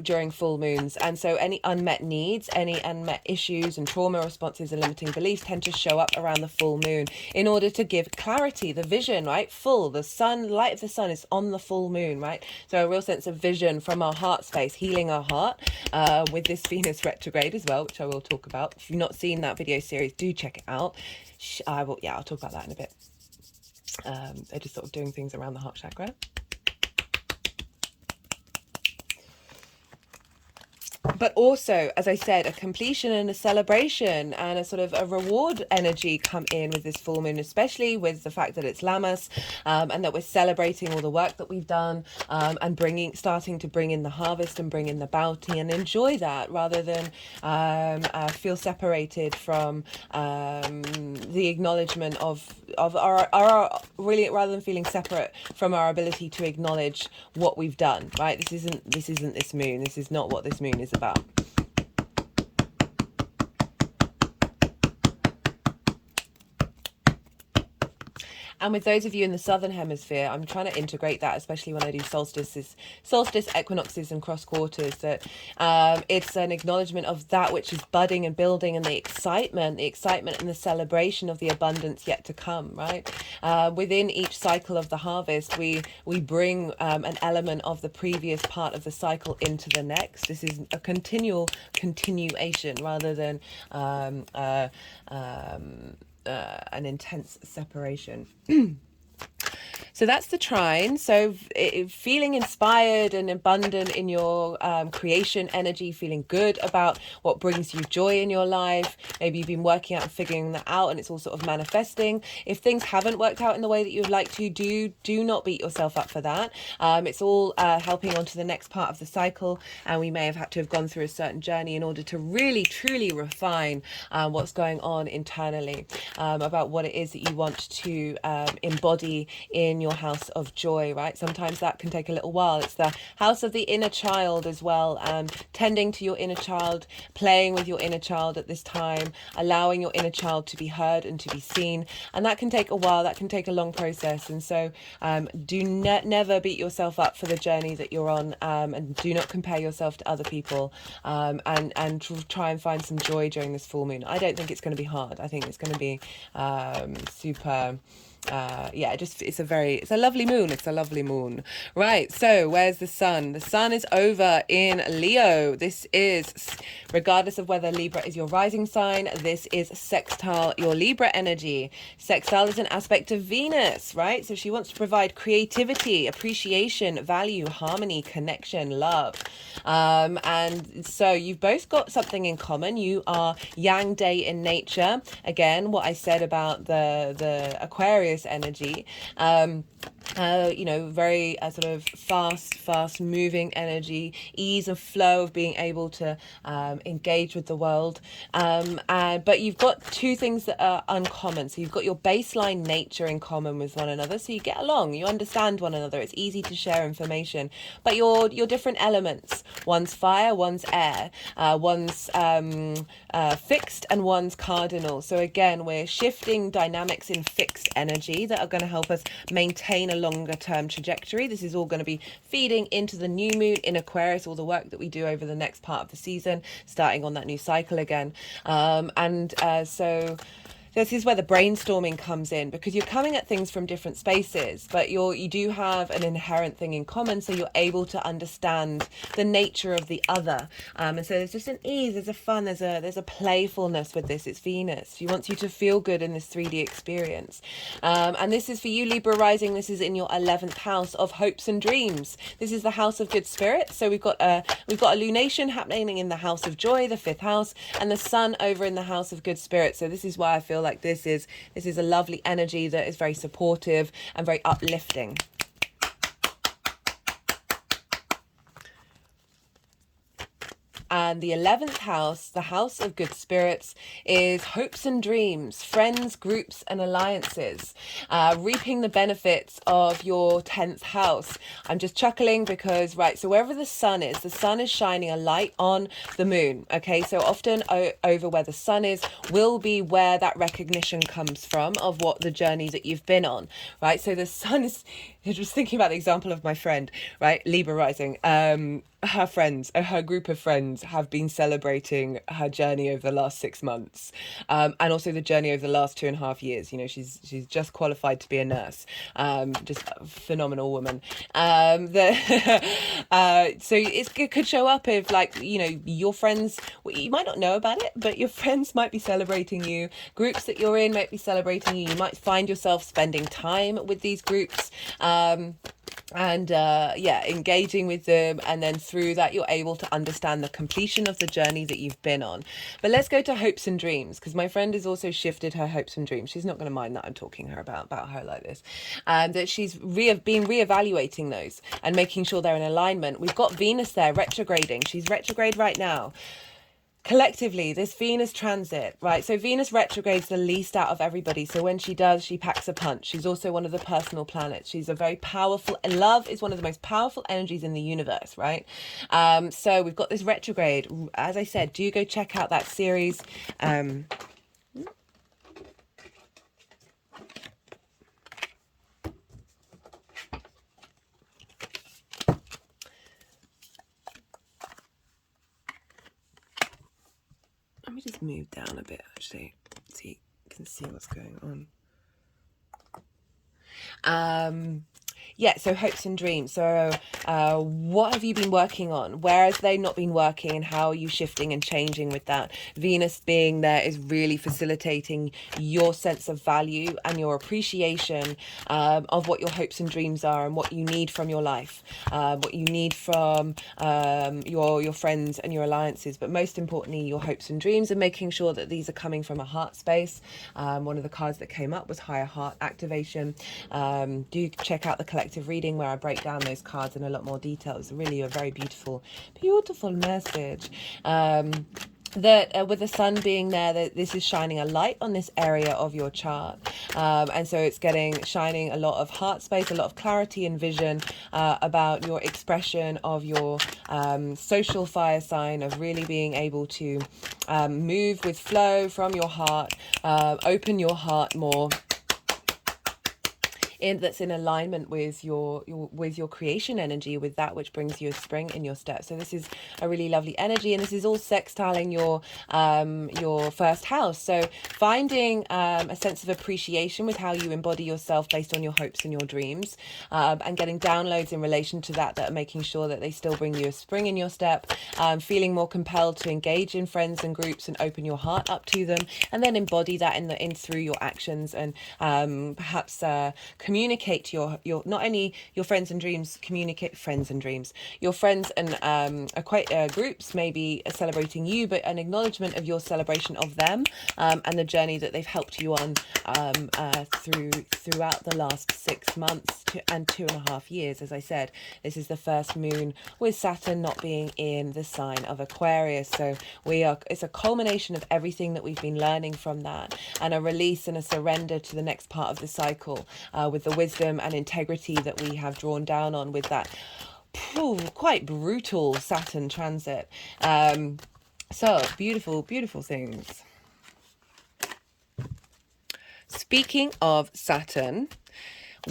during full moons, and so any unmet needs, any unmet issues and trauma responses and limiting beliefs tend to show up around the full moon in order to give clarity, the vision, right? The light of the sun is on the full moon, right? So a real sense of vision from our heart space, healing our heart with this Venus retrograde as well, which I will talk about. If you've not seen that video series, do check it out. I'll talk about that in a bit. They're just sort of doing things around the heart chakra. But also, as I said, a completion and a celebration and a sort of a reward energy come in with this full moon, especially with the fact that it's Lammas, and that we're celebrating all the work that we've done, and starting to bring in the harvest and bring in the bounty and enjoy that, rather than feel separated from the acknowledgement of our really, rather than feeling separate from our ability to acknowledge what we've done, right? This isn't this moon. This is not what this moon is about. And with those of you in the southern hemisphere, I'm trying to integrate that, especially when I do solstice equinoxes and cross quarters, that it's an acknowledgement of that which is budding and building, and the excitement and the celebration of the abundance yet to come, right? Within each cycle of the harvest, we bring an element of the previous part of the cycle into the next. This is a continuation rather than an intense separation. So that's the trine. So feeling inspired and abundant in your creation energy, feeling good about what brings you joy in your life. Maybe you've been working out and figuring that out, and it's all sort of manifesting. If things haven't worked out in the way that you would like to, do not beat yourself up for that. It's all helping on to the next part of the cycle, and we may have had to have gone through a certain journey in order to really, truly refine what's going on internally, about what it is that you want to embody in in your house of joy, right? Sometimes that can take a little while. It's the house of the inner child as well, tending to your inner child, playing with your inner child at this time, allowing your inner child to be heard and to be seen. And that can take a while, that can take a long process. And so do never beat yourself up for the journey that you're on, and do not compare yourself to other people, and try and find some joy during this full moon. I don't think it's going to be hard. I think it's going to be super it's a lovely moon. It's a lovely moon. Right, so where's the sun? The sun is over in Leo. This is, regardless of whether Libra is your rising sign, this is sextile your Libra energy. Sextile is an aspect of Venus, right? So she wants to provide creativity, appreciation, value, harmony, connection, love. And so you've both got something in common. You are yang day in nature. Again, what I said about the Aquarius energy, very sort of fast moving energy, ease and flow of being able to engage with the world, but you've got two things that are uncommon. So you've got your baseline nature in common with one another, so you get along, you understand one another, it's easy to share information. But your different elements, one's fire, one's air, one's fixed, and one's cardinal. So again, we're shifting dynamics in fixed energy that are going to help us maintain a longer term trajectory. This is all going to be feeding into the new moon in Aquarius, all the work that we do over the next part of the season, starting on that new cycle again. So this is where the brainstorming comes in, because you're coming at things from different spaces, but you do have an inherent thing in common, so you're able to understand the nature of the other. And so there's just an ease, there's a fun, there's a playfulness with this. It's Venus. She wants you to feel good in this 3D experience. And this is for you, Libra rising. This is in your 11th house of hopes and dreams. This is the house of good spirits. So we've got a lunation happening in the house of joy, the 5th house, and the sun over in the house of good spirits. So this is why I feel like this is a lovely energy that is very supportive and very uplifting. And the 11th house, the house of good spirits, is hopes and dreams, friends, groups, and alliances, reaping the benefits of your 10th house. I'm just chuckling because, right, so wherever the sun is shining a light on the moon. Okay, so often over where the sun is will be where that recognition comes from of what the journey that you've been on, right? So the sun is, I was thinking about the example of my friend, right, Libra rising. Her group of friends have been celebrating her journey over the last 6 months, and also the journey over the last 2.5 years. You know, she's just qualified to be a nurse, just a phenomenal woman. So it could show up if, like, you know, your friends, you might not know about it, but your friends might be celebrating you. Groups that you're in might be celebrating you. You might find yourself spending time with these groups. Engaging with them, and then through that you're able to understand the completion of the journey that you've been on. But let's go to hopes and dreams, because my friend has also shifted her hopes and dreams. She's not going to mind that I'm talking her about her like this, and that she's been reevaluating those and making sure they're in alignment. We've got Venus there retrograding. She's retrograde right now. Collectively, this Venus transit, right? So Venus retrogrades the least out of everybody. So when she does, she packs a punch. She's also one of the personal planets. She's a very powerful, love is one of the most powerful energies in the universe, right? So we've got this retrograde. As I said, do go check out that series. Let me just move down a bit, actually, so you can see what's going on. So hopes and dreams. So what have you been working on? Where have they not been working, and how are you shifting and changing with that? Venus being there is really facilitating your sense of value and your appreciation of what your hopes and dreams are, and what you need from your life, what you need from your friends and your alliances, but most importantly your hopes and dreams, and making sure that these are coming from a heart space. One of the cards that came up was higher heart activation. Do check out the collective reading where I break down those cards in a lot more detail. It's really a very beautiful message. that with the sun being there, that this is shining a light on this area of your chart, and so it's shining a lot of heart space, a lot of clarity and vision about your expression of your social fire sign, of really being able to move with flow from your heart, open your heart more, that's in alignment with your creation energy, with that which brings you a spring in your step. So this is a really lovely energy, and this is all sextiling your first house. So finding a sense of appreciation with how you embody yourself based on your hopes and your dreams, and getting downloads in relation to that are making sure that they still bring you a spring in your step, feeling more compelled to engage in friends and groups and open your heart up to them, and then embody that in through your actions, and perhaps communicate to your not only your friends and dreams, communicate friends and dreams, your friends and groups maybe celebrating you, but an acknowledgement of your celebration of them, and the journey that they've helped you on throughout the last 6 months and 2.5 years. As I said, this is the first moon with Saturn not being in the sign of Aquarius, so it's a culmination of everything that we've been learning from that, and a release and a surrender to the next part of the cycle, with the wisdom and integrity that we have drawn down on with that quite brutal Saturn transit. So beautiful, beautiful things. Speaking of Saturn,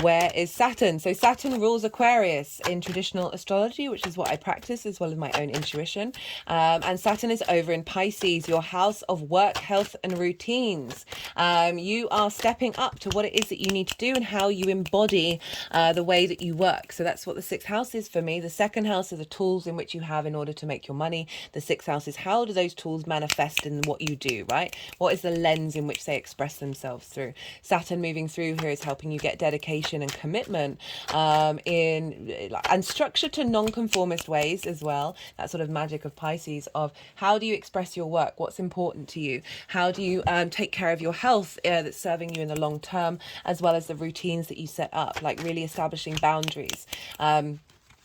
where is Saturn? So Saturn rules Aquarius in traditional astrology, which is what I practice, as well as my own intuition. And Saturn is over in Pisces, your house of work, health, and routines. You are stepping up to what it is that you need to do and how you embody the way that you work. So that's what the 6th house is for me. The 2nd house are the tools in which you have in order to make your money. The 6th house is how do those tools manifest in what you do, right? What is the lens in which they express themselves through? Saturn moving through here is helping you get dedication and commitment, and structure to non-conformist ways as well. That sort of magic of Pisces, of how do you express your work, what's important to you, how do you take care of your health that's serving you in the long term, as well as the routines that you set up, like really establishing boundaries.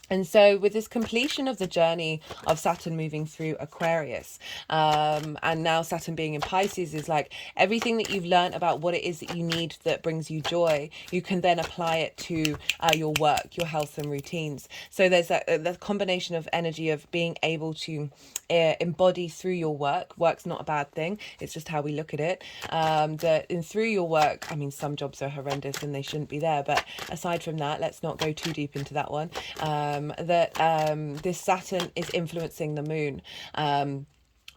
And so with this completion of the journey of Saturn moving through Aquarius, and now Saturn being in Pisces, is like everything that you've learned about what it is that you need that brings you joy, you can then apply it to your work, your health and routines. So there's that combination of energy of being able to embody through your work. Work's not a bad thing, it's just how we look at it. That in through your work, I mean, some jobs are horrendous and they shouldn't be there, but aside from that, let's not go too deep into that one. This Saturn is influencing the moon,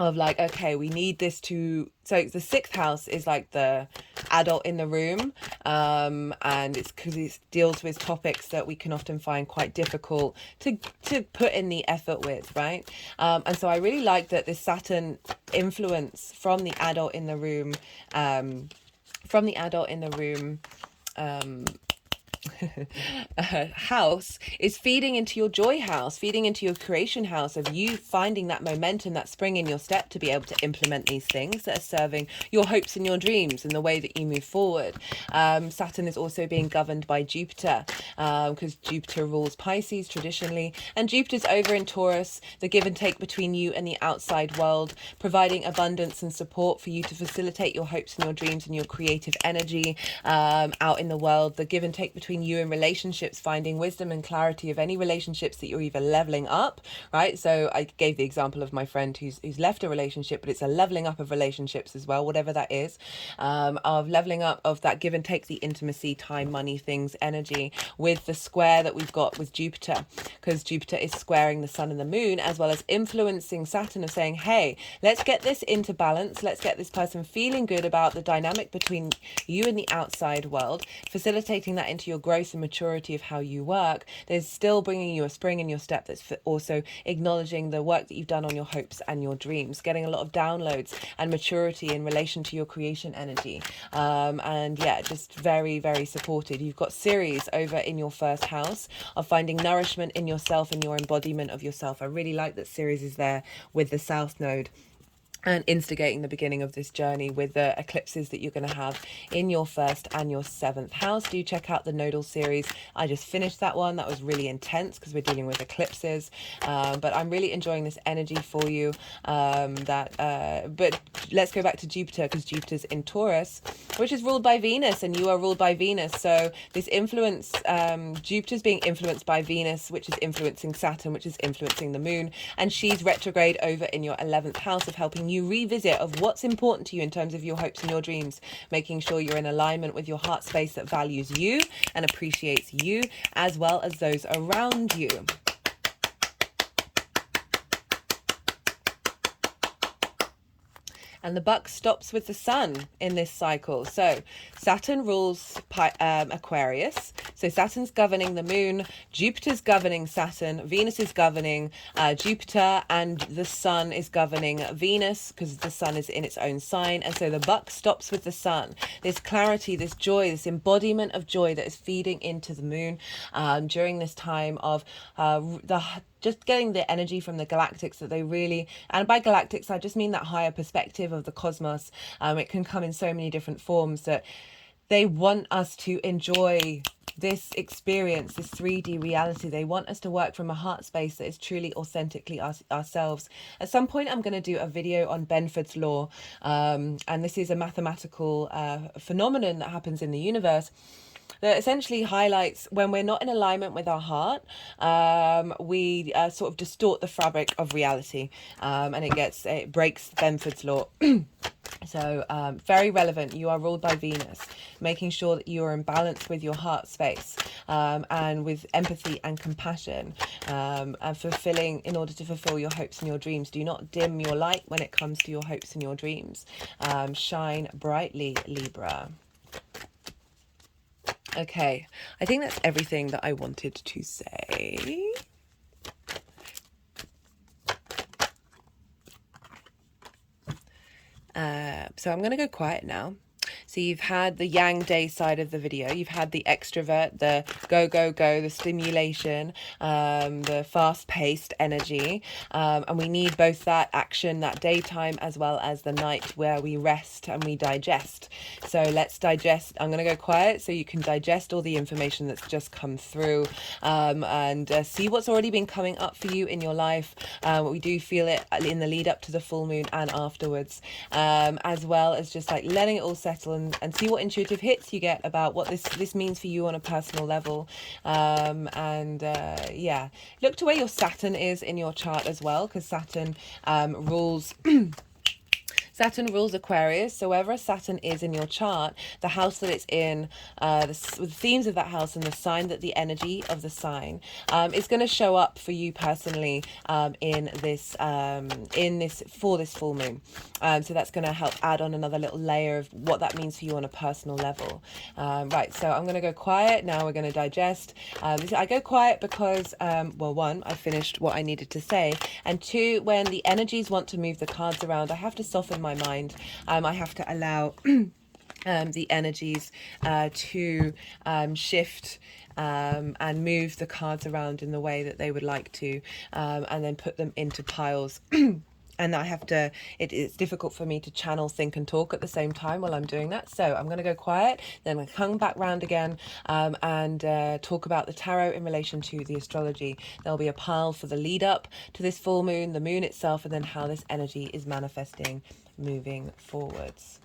of like, okay, we need this to, so the 6th house is like the adult in the room, and it's because it deals with topics that we can often find quite difficult to put in the effort with, right? And so I really like that this Saturn influence from the adult in the room, house is feeding into your joy house, feeding into your creation house, of you finding that momentum, that spring in your step to be able to implement these things that are serving your hopes and your dreams and the way that you move forward. Saturn is also being governed by Jupiter, because Jupiter rules Pisces traditionally, and Jupiter's over in Taurus, the give and take between you and the outside world, providing abundance and support for you to facilitate your hopes and your dreams and your creative energy out in the world, the give and take between you and relationships, finding wisdom and clarity of any relationships that you're either leveling up, right? So I gave the example of my friend who's left a relationship, but it's a leveling up of relationships as well, whatever that is, of leveling up of that give and take, the intimacy, time, money, things, energy, with the square that we've got with Jupiter, because Jupiter is squaring the sun and the moon, as well as influencing Saturn, of saying, hey, let's get this into balance, let's get this person feeling good about the dynamic between you and the outside world, facilitating that into your growth and maturity of how you work. There's still bringing you a spring in your step that's also acknowledging the work that you've done on your hopes and your dreams, getting a lot of downloads and maturity in relation to your creation energy, and yeah, just very, very supported. You've got Ceres over in your first house, of finding nourishment in yourself and your embodiment of yourself. I really like that Ceres is there with the South Node. and instigating the beginning of this journey with the eclipses that you're going to have in your first and your seventh house. Do check out the nodal series. I just finished that one. That was really intense because we're dealing with eclipses, but I'm really enjoying this energy for you. But let's go back to Jupiter, because Jupiter's in Taurus, which is ruled by Venus, and you are ruled by Venus. So this influence, Jupiter's being influenced by Venus, which is influencing Saturn, which is influencing the moon, and she's retrograde over in your 11th house of helping you revisit of what's important to you in terms of your hopes and your dreams, making sure you're in alignment with your heart space that values you and appreciates you as well as those around you. And the buck stops with the sun in this cycle. So Saturn rules Aquarius. So Saturn's governing the moon, Jupiter's governing Saturn, Venus is governing Jupiter, and the sun is governing Venus because the sun is in its own sign. And so the buck stops with the sun. This clarity, this joy, this embodiment of joy that is feeding into the moon during this time of just getting the energy from the galactics that they really, and by galactics I just mean that higher perspective of the cosmos. It can come in so many different forms that they want us to enjoy this experience, this 3D reality. They want us to work from a heart space that is truly authentically ourselves. At some point I'm going to do a video on Benford's law, and this is a mathematical phenomenon that happens in the universe that essentially highlights when we're not in alignment with our heart, we sort of distort the fabric of reality, and it breaks Benford's law. So very relevant. You are ruled by Venus, making sure that you are in balance with your heart space, and with empathy and compassion, and fulfilling in order to fulfill your hopes and your dreams. Do not dim your light when it comes to your hopes and your dreams. Shine brightly, Libra. Okay, I think that's everything that I wanted to say. So I'm going to go quiet now. So you've had the yang day side of the video. You've had the extrovert, the go, go, go, the stimulation, the fast-paced energy. And we need both that action, that daytime, as well as the night where we rest and we digest. So let's digest. I'm going to go quiet so you can digest all the information that's just come through, and see what's already been coming up for you in your life. We do feel it in the lead up to the full moon and afterwards, as well as just like letting it all settle, and see what intuitive hits you get about what this means for you on a personal level. Yeah, look to where your Saturn is in your chart as well, because Saturn rules Saturn rules Aquarius. So wherever Saturn is in your chart, the house that it's in, the themes of that house and the sign, that the energy of the sign is going to show up for you personally in this for this full moon. So that's going to help add on another little layer of what that means for you on a personal level. Right, so I'm going to go quiet now. We're going to digest. I go quiet because, well, one, I finished what I needed to say, and two, when the energies want to move the cards around, I have to soften my mind. I have to allow the energies to shift and move the cards around in the way that they would like to, and then put them into piles. And I have to, it's difficult for me to channel, think and talk at the same time while I'm doing that. So I'm going to go quiet, then I'll come back round again, and talk about the tarot in relation to the astrology. There'll be a pile for the lead up to this full moon, the moon itself, and then how this energy is manifesting moving forwards.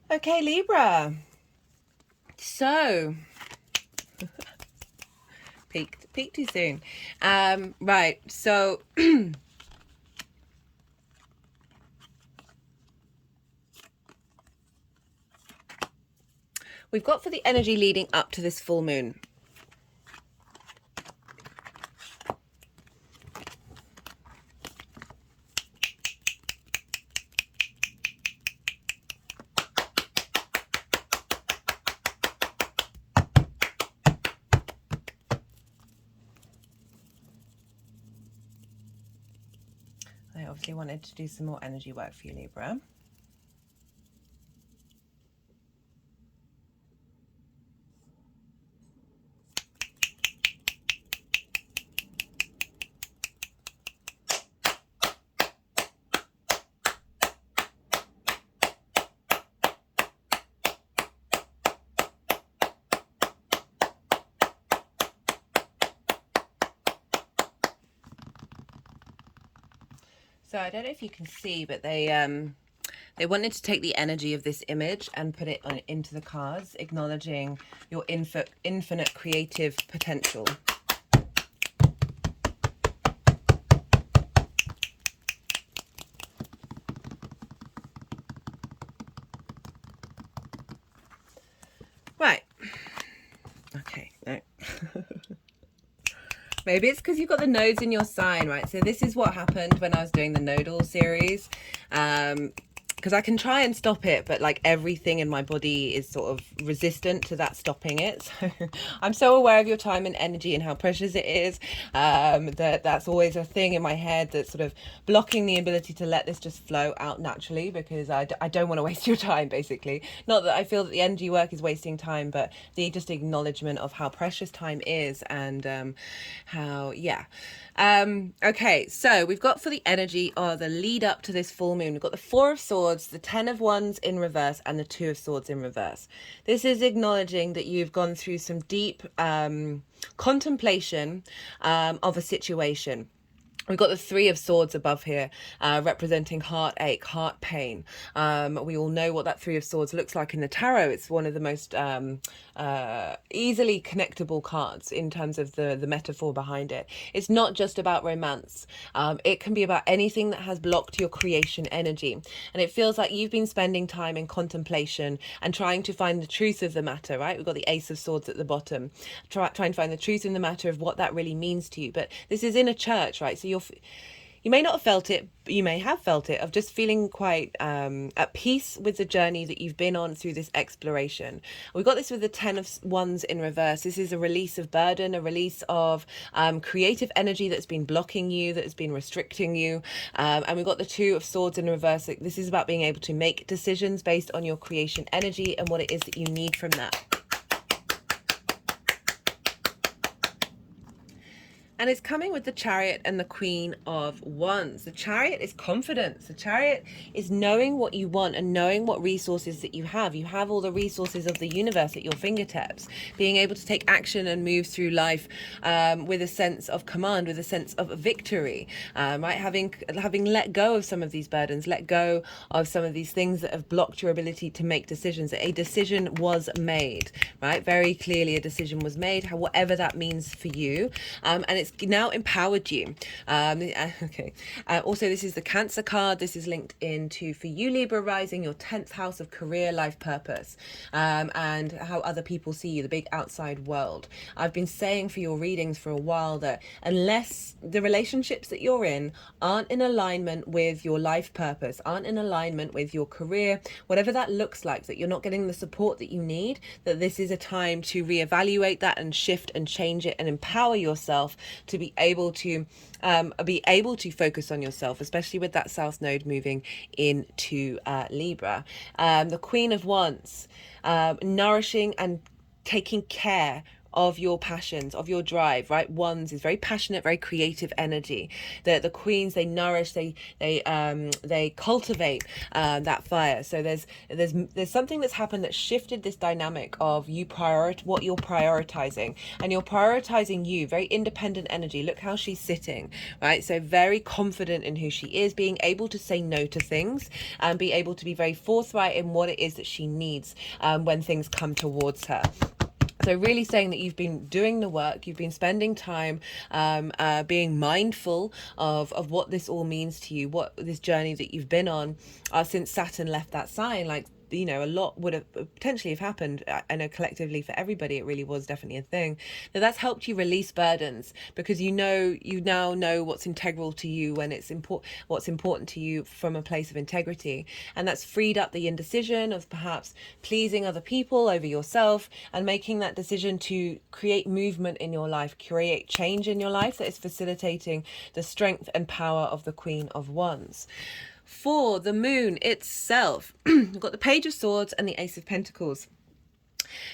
Okay, Libra. So, peaked too soon. Right, so we've got for the energy leading up to this full moon. I obviously wanted to do some more energy work for you, Libra. So I don't know if you can see, but they wanted to take the energy of this image and put it into the cards, acknowledging your infinite creative potential. Right. Okay. No. Maybe it's because you've got the nodes in your sign, right? So this is what happened when I was doing the nodal series. Because I can try and stop it, but like everything in my body is sort of resistant to that stopping it. So I'm so aware of your time and energy and how precious it is. That's always a thing in my head that's sort of blocking the ability to let this just flow out naturally, because I don't want to waste your time, basically. Not that I feel that the energy work is wasting time, but the just acknowledgement of how precious time is, and how, yeah. Okay, so we've got for the energy or the lead up to this full moon, we've got the Four of Swords, the Ten of Wands in reverse, and the Two of Swords in reverse. This is acknowledging that you've gone through some deep contemplation of a situation. We've got the Three of Swords above here, representing heartache, heart pain. We all know what that Three of Swords looks like in the tarot. It's one of the most easily connectable cards in terms of the metaphor behind it. It's not just about romance. It can be about anything that has blocked your creation energy. And it feels like you've been spending time in contemplation and trying to find the truth of the matter, right? We've got the Ace of Swords at the bottom, trying to find the truth in the matter of what that really means to you. But this is in a church, right? So you may not have felt it, but you may have felt it, of just feeling quite at peace with the journey that you've been on through this exploration. We've got this with the Ten of Wands in reverse. This is a release of burden, a release of creative energy that's been blocking you, that has been restricting you. And we've got the Two of Swords in reverse. This is about being able to make decisions based on your creation energy and what it is that you need from that. And it's coming with the Chariot and the Queen of Wands. The Chariot is confidence. The Chariot is knowing what you want and knowing what resources that you have. You have all the resources of the universe at your fingertips. Being able to take action and move through life with a sense of command, with a sense of victory, right? Having let go of some of these burdens, let go of some of these things that have blocked your ability to make decisions. A decision was made, right? Very clearly a decision was made, whatever that means for you. And it's now empowered you. Okay. Also, this is the Cancer card. This is linked into, for you, Libra rising, your 10th house of career, life purpose, and how other people see you, the big outside world. I've been saying for your readings for a while that unless the relationships that you're in aren't in alignment with your life purpose, aren't in alignment with your career, whatever that looks like, that you're not getting the support that you need, that this is a time to reevaluate that and shift and change it and empower yourself to be able to focus on yourself, especially with that South Node moving into Libra. The Queen of Wands, nourishing and taking care of your passions, of your drive, right? Wands is very passionate, very creative energy. The queens, they nourish, they cultivate that fire. So there's something that's happened that shifted this dynamic of what you're prioritizing, and you're prioritizing you. Very independent energy. Look how she's sitting, right? So very confident in who she is, being able to say no to things and be able to be very forthright in what it is that she needs when things come towards her. So really saying that you've been doing the work, you've been spending time being mindful of what this all means to you, what this journey that you've been on since Saturn left that sign. Like, you know, a lot would have potentially have happened. I know collectively for everybody, it really was definitely a thing. Now that's helped you release burdens, because you now know what's integral to you, when it's what's important to you from a place of integrity. And that's freed up the indecision of perhaps pleasing other people over yourself, and making that decision to create movement in your life, create change in your life that is facilitating the strength and power of the Queen of Wands. For the moon itself, we've got the Page of Swords and the Ace of Pentacles.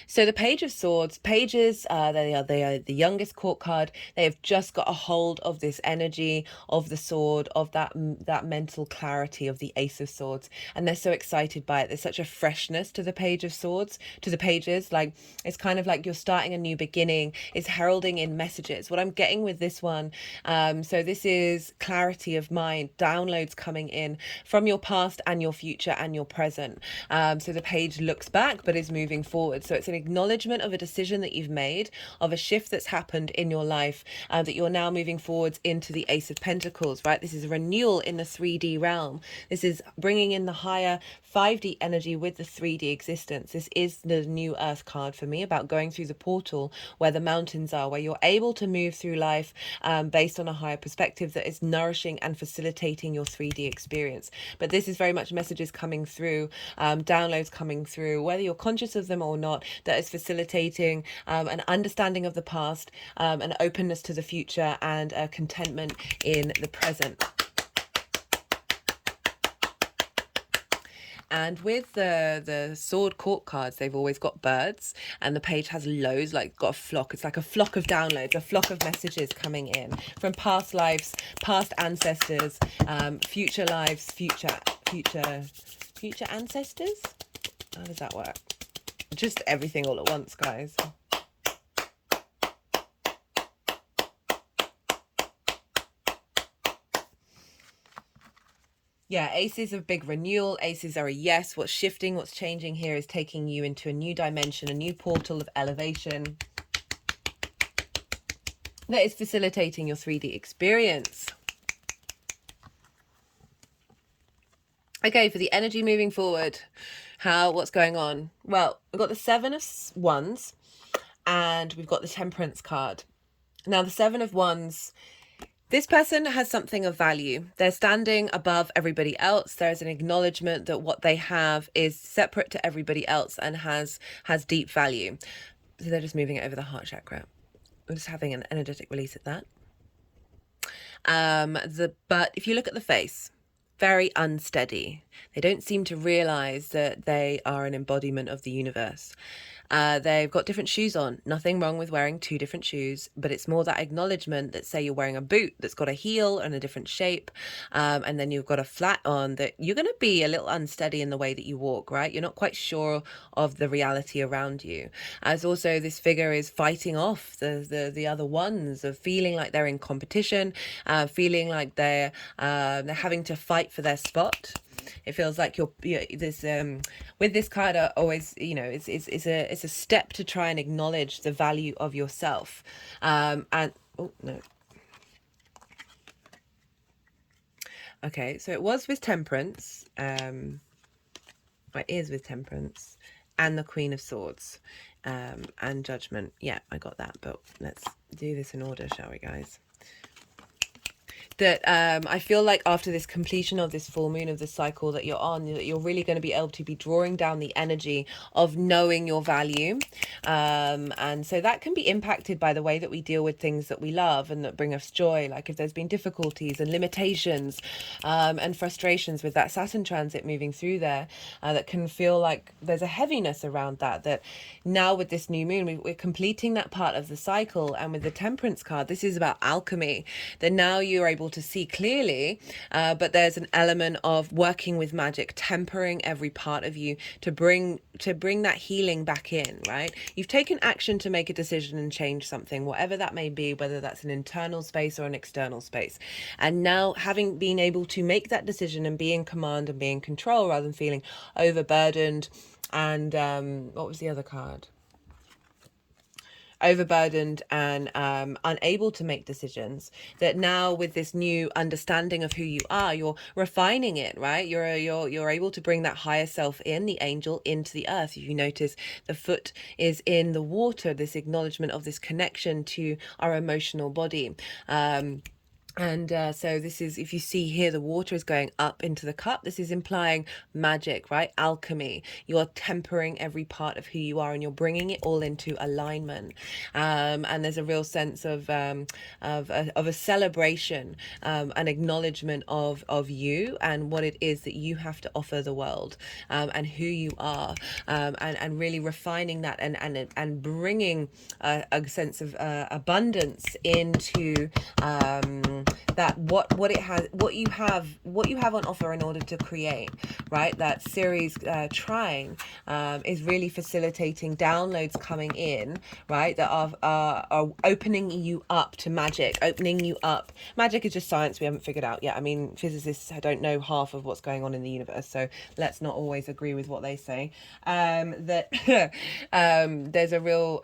So the Page of Swords, pages, they are the youngest court card. They have just got a hold of this energy of the sword, of that mental clarity of the Ace of Swords, and they're so excited by it. There's such a freshness to the Page of Swords, to the pages. Like, it's kind of like you're starting a new beginning. It's heralding in messages. What I'm getting with this one, so this is clarity of mind, downloads coming in from your past and your future and your present. So the page looks back but is moving forward. So it's an acknowledgement of a decision that you've made, of a shift that's happened in your life, that you're now moving forwards into the Ace of Pentacles, right? This is a renewal in the 3D realm. This is bringing in the higher 5D energy with the 3D existence. This is the new Earth card for me, about going through the portal where the mountains are, where you're able to move through life based on a higher perspective that is nourishing and facilitating your 3D experience. But this is very much messages coming through, downloads coming through, whether you're conscious of them or not, that is facilitating an understanding of the past, an openness to the future, and a contentment in the present. And with the sword court cards, they've always got birds, and the page has loads, like got a flock. It's like a flock of downloads, a flock of messages coming in from past lives, past ancestors, future lives, future ancestors. How does that work? Just everything all at once, guys. Yeah, aces are a big renewal. Aces are a yes. What's shifting, what's changing here is taking you into a new dimension, a new portal of elevation that is facilitating your 3D experience. Okay, for the energy moving forward, what's going on? Well, we've got the Seven of Wands and we've got the Temperance card. Now, the Seven of Wands, this person has something of value. They're standing above everybody else. There's an acknowledgement that what they have is separate to everybody else and has deep value. So they're just moving it over the heart chakra. We're just having an energetic release at that. But if you look at the face, very unsteady. They don't seem to realize that they are an embodiment of the universe. They've got different shoes on. Nothing wrong with wearing two different shoes, but it's more that acknowledgement that, say you're wearing a boot that's got a heel and a different shape, and then you've got a flat on, that you're going to be a little unsteady in the way that you walk, right? You're not quite sure of the reality around you. As also this figure is fighting off the other ones, of feeling like they're in competition, feeling like they're having to fight for their spot. It feels like with this card, always, you know, it's a step to try and acknowledge the value of yourself. And oh no. Okay, so it was with Temperance. It is with Temperance and the Queen of Swords, and Judgment. Yeah, I got that, but let's do this in order, shall we, guys? that I feel like after this completion of this full moon, of this cycle that you're on, that you're really going to be able to be drawing down the energy of knowing your value. And so that can be impacted by the way that we deal with things that we love and that bring us joy. Like if there's been difficulties and limitations and frustrations with that Saturn transit moving through there, that can feel like there's a heaviness around that. That now with this new moon, we're completing that part of the cycle. And with the Temperance card, this is about alchemy, that now you're able to see clearly, but there's an element of working with magic, tempering every part of you to bring that healing back in, right? You've taken action to make a decision and change something, whatever that may be, whether that's an internal space or an external space. And now having been able to make that decision and be in command and be in control rather than feeling overburdened and what was the other card? Overburdened and unable to make decisions, that now with this new understanding of who you are, you're refining it, right? You're able to bring that higher self in, the angel, into the earth. If you notice, the foot is in the water, this acknowledgement of this connection to our emotional body. So this is, if you see here, the water is going up into the cup. This is implying magic, right? Alchemy. You're tempering every part of who you are and you're bringing it all into alignment. And there's a real sense of a celebration, an acknowledgement of you and what it is that you have to offer the world, and who you are, and really refining that and bringing a sense of abundance into that what you have on offer in order to create, right? That Ceres trine is really facilitating downloads coming in, right, that are opening you up to magic, opening you up. Magic is just science we haven't figured out yet. I mean, physicists don't know half of what's going on in the universe, so let's not always agree with what they say. That there's a real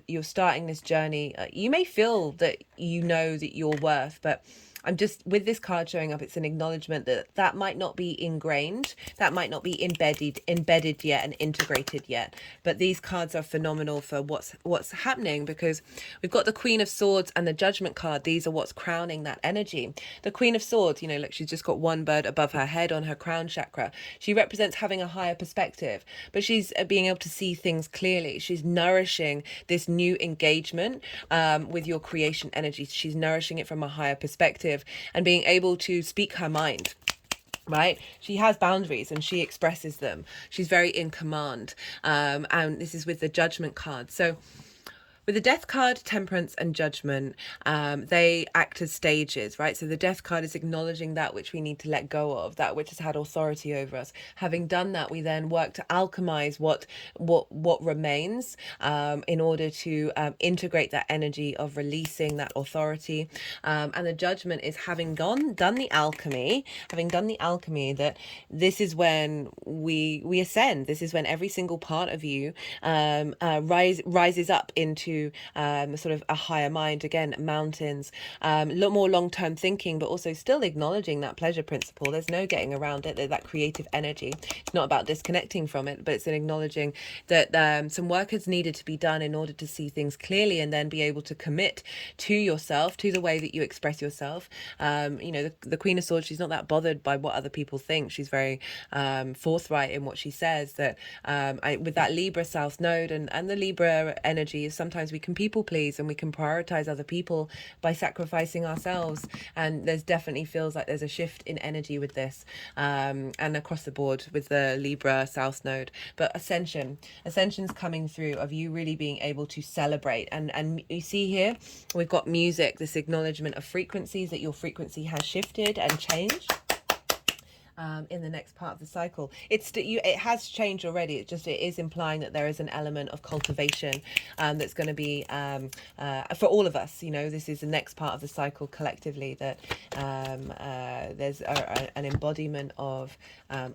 you're starting this journey. You may feel that you know that you're worth, but I'm just, with this card showing up, it's an acknowledgement that that might not be ingrained, that might not be embedded yet and integrated yet. But these cards are phenomenal for what's happening, because we've got the Queen of Swords and the Judgment card. These are what's crowning that energy. The Queen of Swords, you know, look, she's just got one bird above her head on her crown chakra. She represents having a higher perspective, but she's being able to see things clearly. She's nourishing this new engagement with your creation energy. She's nourishing it from a higher perspective and being able to speak her mind, right? She has boundaries and she expresses them. She's very in command, and this is with the Judgment card. So with the Death card, Temperance and Judgment, they act as stages, right? So the Death card is acknowledging that which we need to let go of, that which has had authority over us. Having done that, we then work to alchemize what remains, in order to integrate that energy of releasing that authority. And the Judgment is having done the alchemy, that this is when we ascend. This is when every single part of you rises up into sort of a higher mind, again, mountains, a lot more long-term thinking, but also still acknowledging that pleasure principle. There's no getting around it, that creative energy. It's not about disconnecting from it, but it's an acknowledging that some work has needed to be done in order to see things clearly and then be able to commit to yourself, to the way that you express yourself. You know, the Queen of Swords, she's not that bothered by what other people think. She's very forthright in what she says, that with that Libra South Node and the Libra energy, is sometimes we can people please and we can prioritize other people by sacrificing ourselves. And there's definitely feels like there's a shift in energy with this, and across the board with the Libra South Node. But ascension's coming through, of you really being able to celebrate. And you see here, we've got music, this acknowledgement of frequencies, that your frequency has shifted and changed. In the next part of the cycle, it has changed already. It is implying that there is an element of cultivation that's going to be for all of us. You know, this is the next part of the cycle collectively, that there's an embodiment of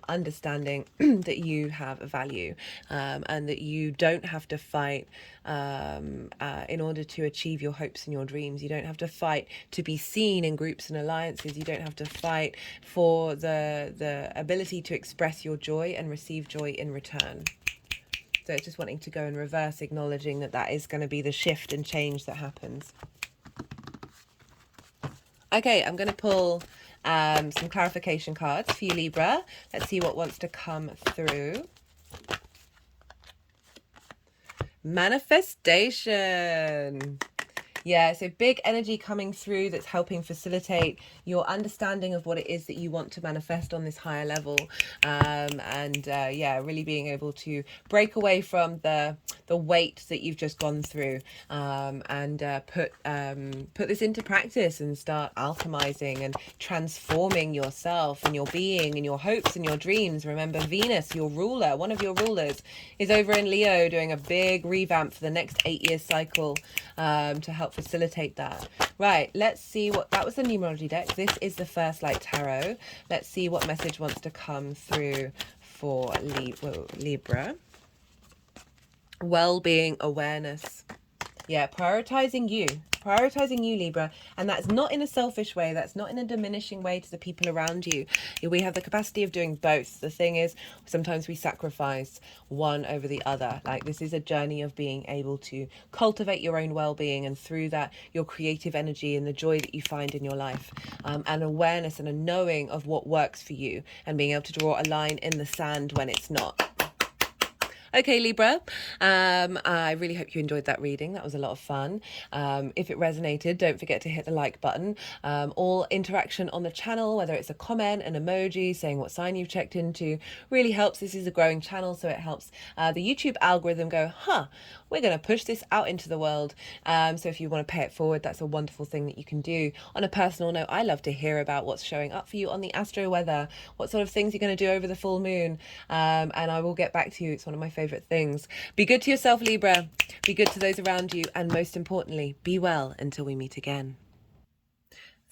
understanding that you have a value, and that you don't have to fight in order to achieve your hopes and your dreams. You don't have to fight to be seen in groups and alliances. You don't have to fight for the ability to express your joy and receive joy in return. So it's just wanting to go in reverse, acknowledging that is going to be the shift and change that happens. Okay, I'm going to pull some clarification cards for you, Libra. Let's see what wants to come through. Manifestation. Yeah, so big energy coming through that's helping facilitate your understanding of what it is that you want to manifest on this higher level. Yeah, really being able to break away from the weight that you've just gone through, and put this into practice and start alchemizing and transforming yourself and your being and your hopes and your dreams. Remember, Venus, your ruler, one of your rulers, is over in Leo doing a big revamp for the next 8-year cycle, to help facilitate that. Right, let's see what that was. The numerology deck. This is the First Light Tarot. Let's see what message wants to come through for Libra. Well-being awareness. Yeah, prioritizing you, Libra. And that's not in a selfish way. That's not in a diminishing way to the people around you. We have the capacity of doing both. The thing is, sometimes we sacrifice one over the other. Like, this is a journey of being able to cultivate your own well-being, and through that, your creative energy and the joy that you find in your life, and awareness and a knowing of what works for you, and being able to draw a line in the sand when it's not. Okay, Libra, I really hope you enjoyed that reading. That was a lot of fun. If it resonated, don't forget to hit the like button. All interaction on the channel, whether it's a comment, an emoji, saying what sign you've checked into, really helps. This is a growing channel, so it helps the YouTube algorithm go, we're going to push this out into the world. So if you want to pay it forward, that's a wonderful thing that you can do. On a personal note, I love to hear about what's showing up for you on the astro weather, what sort of things you're going to do over the full moon, and I will get back to you. It's one of my favorite things. Be good to yourself, Libra. Be good to those around you, and most importantly, be well until we meet again.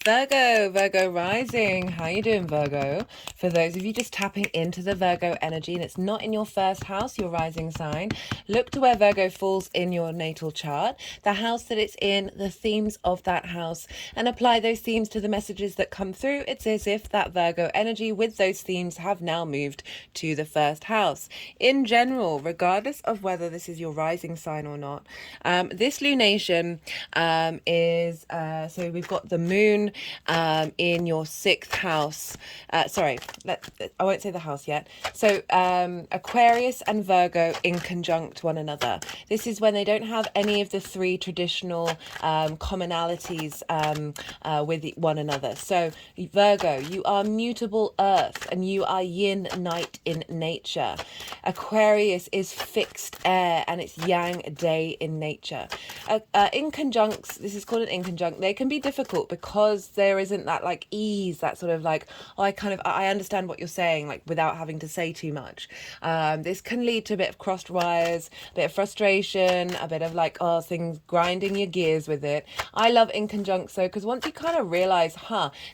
Virgo rising. How you doing, Virgo? For those of you just tapping into the Virgo energy and it's not in your first house, your rising sign, look to where Virgo falls in your natal chart, the house that it's in, the themes of that house, and apply those themes to the messages that come through. It's as if that Virgo energy with those themes have now moved to the first house. In general, regardless of whether this is your rising sign or not, this lunation is, so we've got the moon in your 6th house. Sorry, I won't say the house yet. So Aquarius and Virgo in conjunct one another. This is when they don't have any of the 3 traditional commonalities with one another. So Virgo, you are mutable earth and you are yin night in nature. Aquarius is fixed air and it's yang day in nature. Inconjuncts, this is called an inconjunct, they can be difficult because there isn't that like ease, that sort of like, I understand what you're saying, like without having to say too much. This can lead to a bit of crossed wires, a bit of frustration, a bit of like, things grinding your gears with it. I love inconjuncts though, because once you kind of realize,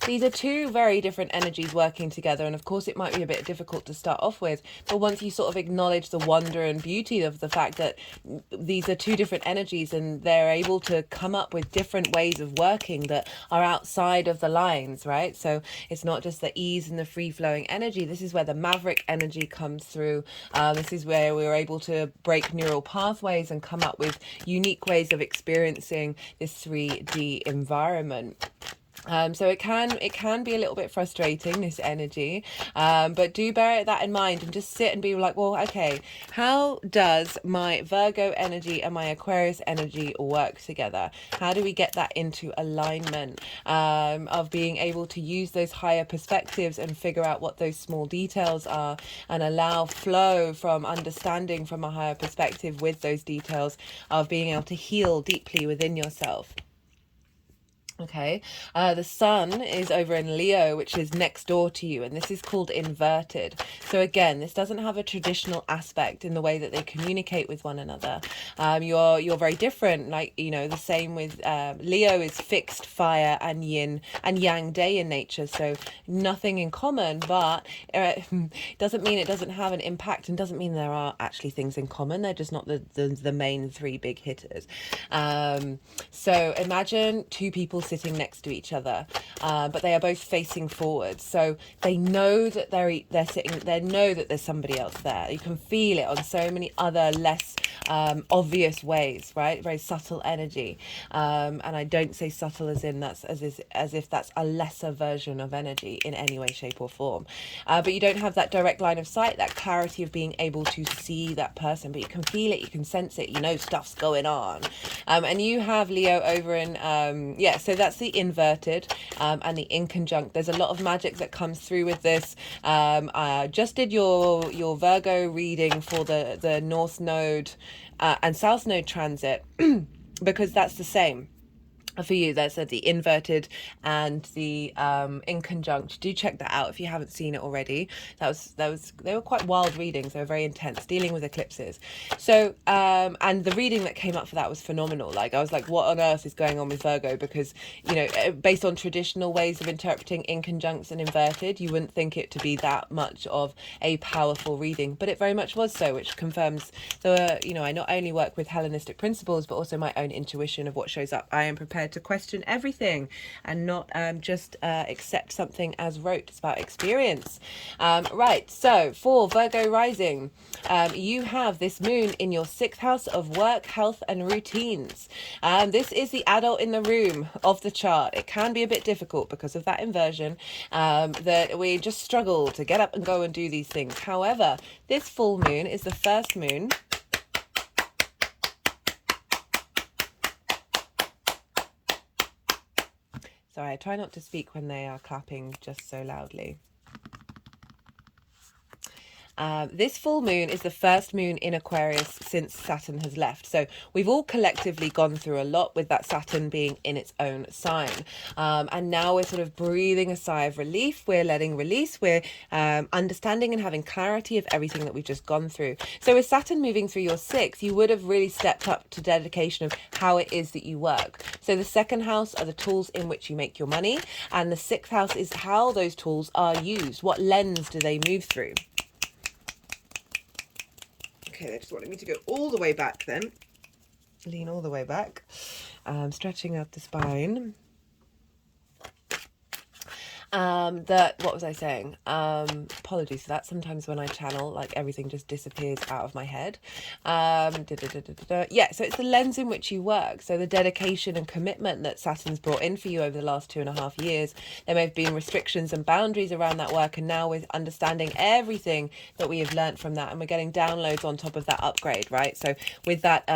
these are 2 very different energies working together, and of course it might be a bit difficult to start off with, but once you sort of acknowledge the wonder and beauty of the fact that these are 2 different energies and they're able to come up with different ways of working that are outside of the lines, right? So it's not just the ease and the free-flowing energy. This is where the maverick energy comes through. This is where we're able to break neural pathways and come up with unique ways of experiencing this 3D environment. So it can be a little bit frustrating, this energy, but do bear that in mind and just sit and be like, well, okay, how does my Virgo energy and my Aquarius energy work together? How do we get that into alignment, of being able to use those higher perspectives and figure out what those small details are and allow flow from understanding from a higher perspective with those details, of being able to heal deeply within yourself. Okay, the sun is over in Leo, which is next door to you, and this is called inverted. So again, this doesn't have a traditional aspect in the way that they communicate with one another. You're very different, like, you know, the same with Leo is fixed fire and yin and yang day in nature, so nothing in common, but doesn't mean it doesn't have an impact, and doesn't mean there are actually things in common. They're just not the main 3 big hitters. So imagine 2 people sitting next to each other, but they are both facing forward, so they know that they're sitting, they know that there's somebody else there. You can feel it on so many other less obvious ways, right? Very subtle energy. And I don't say subtle as in as if that's a lesser version of energy in any way, shape, or form. But you don't have that direct line of sight, that clarity of being able to see that person, but you can feel it, you can sense it, you know stuff's going on. And you have Leo over in, so that's the inverted and the inconjunct. There's a lot of magic that comes through with this. I just did your Virgo reading for the North Node and South Node transit because that's the same. For you, that's the inverted and the inconjunct. Do check that out if you haven't seen it already. They were quite wild readings. They were very intense, dealing with eclipses. So and the reading that came up for that was phenomenal. Like, I was like, what on earth is going on with Virgo? Because, you know, based on traditional ways of interpreting inconjuncts and inverted, you wouldn't think it to be that much of a powerful reading, but it very much was so, which confirms you know, I not only work with Hellenistic principles but also my own intuition of what shows up. I am prepared to question everything and not just accept something as rote. It's about experience. Right, so for Virgo rising, you have this moon in your 6th house of work, health and routines. This is the adult in the room of the chart. It can be a bit difficult because of that inversion, that we just struggle to get up and go and do these things. However, this full moon is the first moon Sorry, I try not to speak when they are clapping just so loudly. This full moon is the first moon in Aquarius since Saturn has left. So we've all collectively gone through a lot with that Saturn being in its own sign. And now we're sort of breathing a sigh of relief. We're letting release. We're understanding and having clarity of everything that we've just gone through. So with Saturn moving through your 6th, you would have really stepped up to dedication of how it is that you work. So the 2nd house are the tools in which you make your money. And the 6th house is how those tools are used. What lens do they move through? Okay, they just wanted me to go all the way back then. Lean all the way back. Stretching out the spine. What was I saying? Apologies for that. Sometimes when I channel, like, everything just disappears out of my head. Yeah, so it's the lens in which you work. So the dedication and commitment that Saturn's brought in for you over the last 2.5 years. There may have been restrictions and boundaries around that work, and now with understanding everything that we have learnt from that, and we're getting downloads on top of that upgrade, right? So with that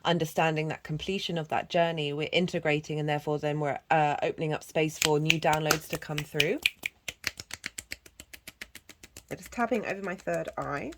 understanding, that completion of that journey, we're integrating, and therefore then we're opening up space for new downloads to come through. I'm just tapping over my 3rd eye.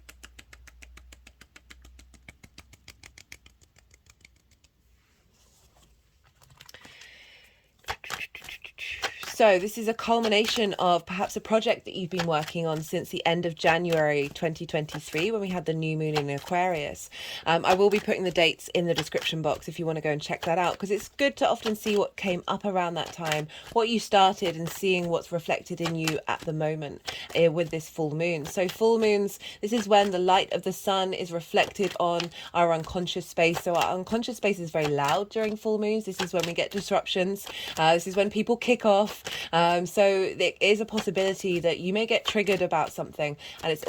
So this is a culmination of perhaps a project that you've been working on since the end of January 2023, when we had the new moon in Aquarius. I will be putting the dates in the description box if you want to go and check that out, because it's good to often see what came up around that time, what you started, and seeing what's reflected in you at the moment with this full moon. So full moons, this is when the light of the sun is reflected on our unconscious space. So our unconscious space is very loud during full moons. This is when we get disruptions. This is when people kick off. So there is a possibility that you may get triggered about something, and it's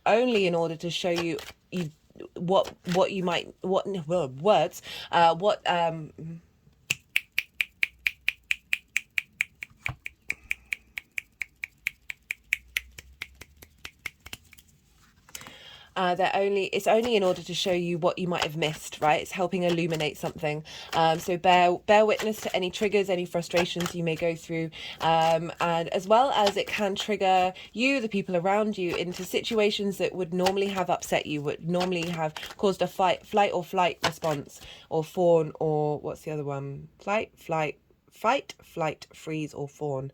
only in order to show you what you might it's only in order to show you what you might have missed, right? It's helping illuminate something. So bear witness to any triggers, any frustrations you may go through, and as well as it can trigger you, the people around you, into situations that would normally have upset you, would normally have caused a flight or flight response, or fawn, or what's the other one? Fight, flight, freeze, or fawn.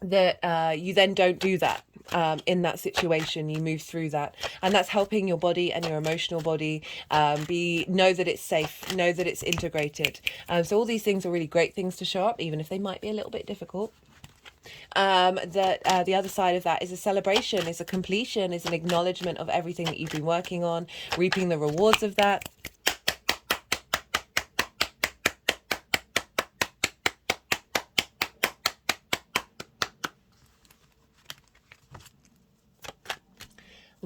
That you then don't do that in that situation. You move through that, and that's helping your body and your emotional body know that it's safe, know that it's integrated. So all these things are really great things to show up, even if they might be a little bit difficult. The other side of that is a celebration, is a completion, is an acknowledgement of everything that you've been working on, reaping the rewards of that.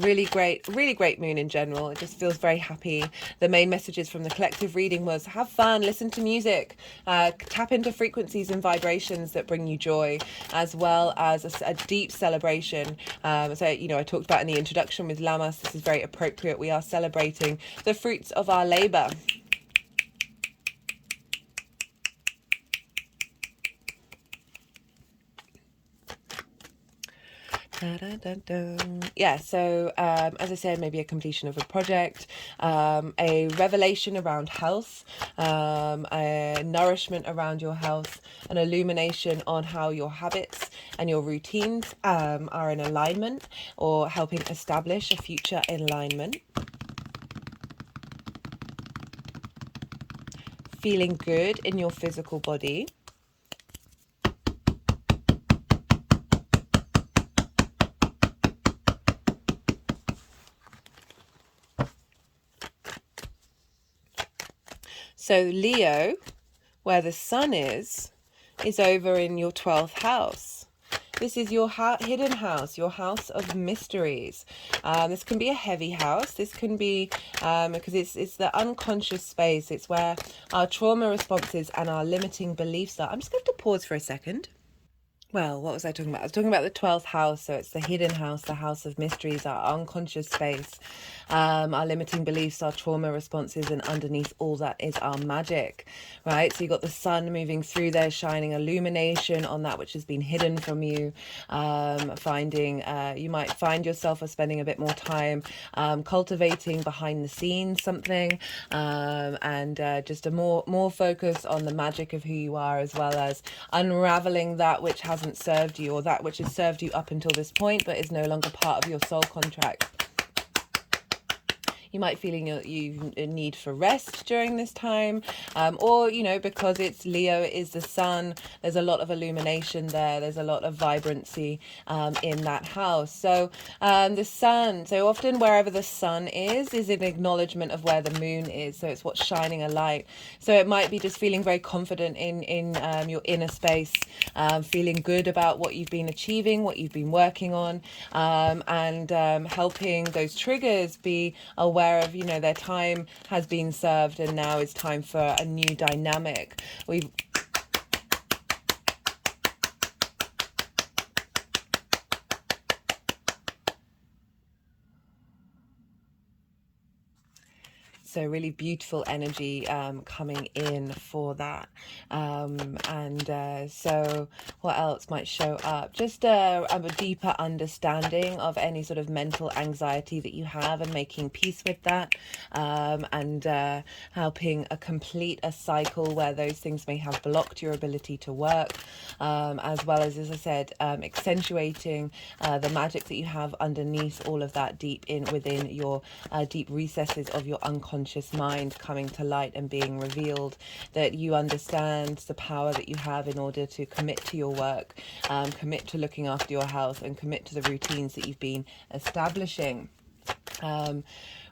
Really great moon in general. It just feels very happy. The main messages from the collective reading was have fun, listen to music, tap into frequencies and vibrations that bring you joy, as well as a deep celebration. So, you know, I talked about in the introduction with Lammas, this is very appropriate. We are celebrating the fruits of our labor. Yeah, so as I said, maybe a completion of a project, a revelation around health, a nourishment around your health, an illumination on how your habits and your routines are in alignment or helping establish a future alignment. Feeling good in your physical body. So Leo, where the sun is over in your 12th house. This is your hidden house, your house of mysteries. This can be a heavy house. This can be, because it's the unconscious space. It's where our trauma responses and our limiting beliefs are. I'm just going to pause for a second. Well, what was I talking about? I was talking about the 12th house. So it's the hidden house, the house of mysteries, our unconscious space, our limiting beliefs, our trauma responses, and underneath all that is our magic, right? So you've got the sun moving through there, shining illumination on that which has been hidden from you. You might find yourself spending a bit more time cultivating behind the scenes something, and just a more focus on the magic of who you are, as well as unraveling that which hasn't served you, or that which has served you up until this point but is no longer part of your soul contract. You might feeling you need for rest during this time, or, you know, because it's Leo, it is the sun, there's a lot of illumination there, there's a lot of vibrancy in that house. So the sun, so often wherever the sun is an acknowledgement of where the moon is, so it's what's shining a light. So it might be just feeling very confident in your inner space, feeling good about what you've been achieving, what you've been working on, and helping those triggers be aware of, you know, their time has been served and now it's time for a new dynamic. So really beautiful energy coming in for that. So what else might show up? Just a deeper understanding of any sort of mental anxiety that you have and making peace with that, and helping complete a cycle where those things may have blocked your ability to work, as well as I said, accentuating the magic that you have underneath all of that within your deep recesses of your unconscious mind coming to light and being revealed, that you understand the power that you have in order to commit to your work, commit to looking after your health, and commit to the routines that you've been establishing.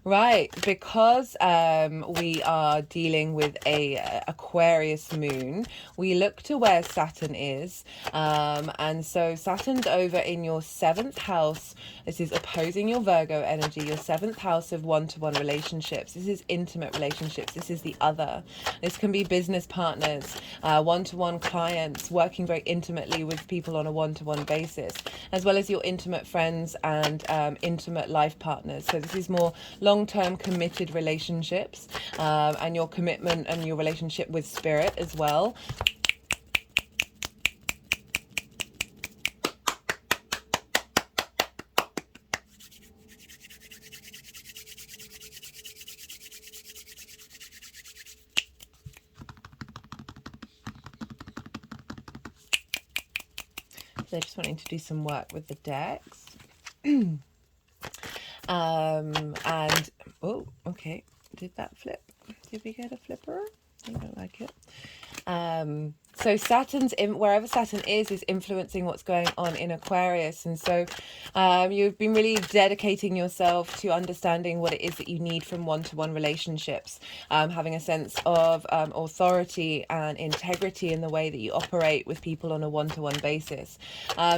Right, because we are dealing with a Aquarius moon, we look to where Saturn is, and so Saturn's over in your 7th house. This is opposing your Virgo energy, your 7th house of one-to-one relationships. This is intimate relationships. This is the other. This can be business partners, one-to-one clients, working very intimately with people on a one-to-one basis, as well as your intimate friends and intimate life partners. So this is more long-term committed relationships, and your commitment and your relationship with spirit as well. So just wanting to do some work with the decks. And oh, okay, did that flip? Did we get a flipper? I don't like it. So Saturn's wherever Saturn is influencing what's going on in Aquarius, and so you've been really dedicating yourself to understanding what it is that you need from one-to-one relationships, having a sense of authority and integrity in the way that you operate with people on a one-to-one basis.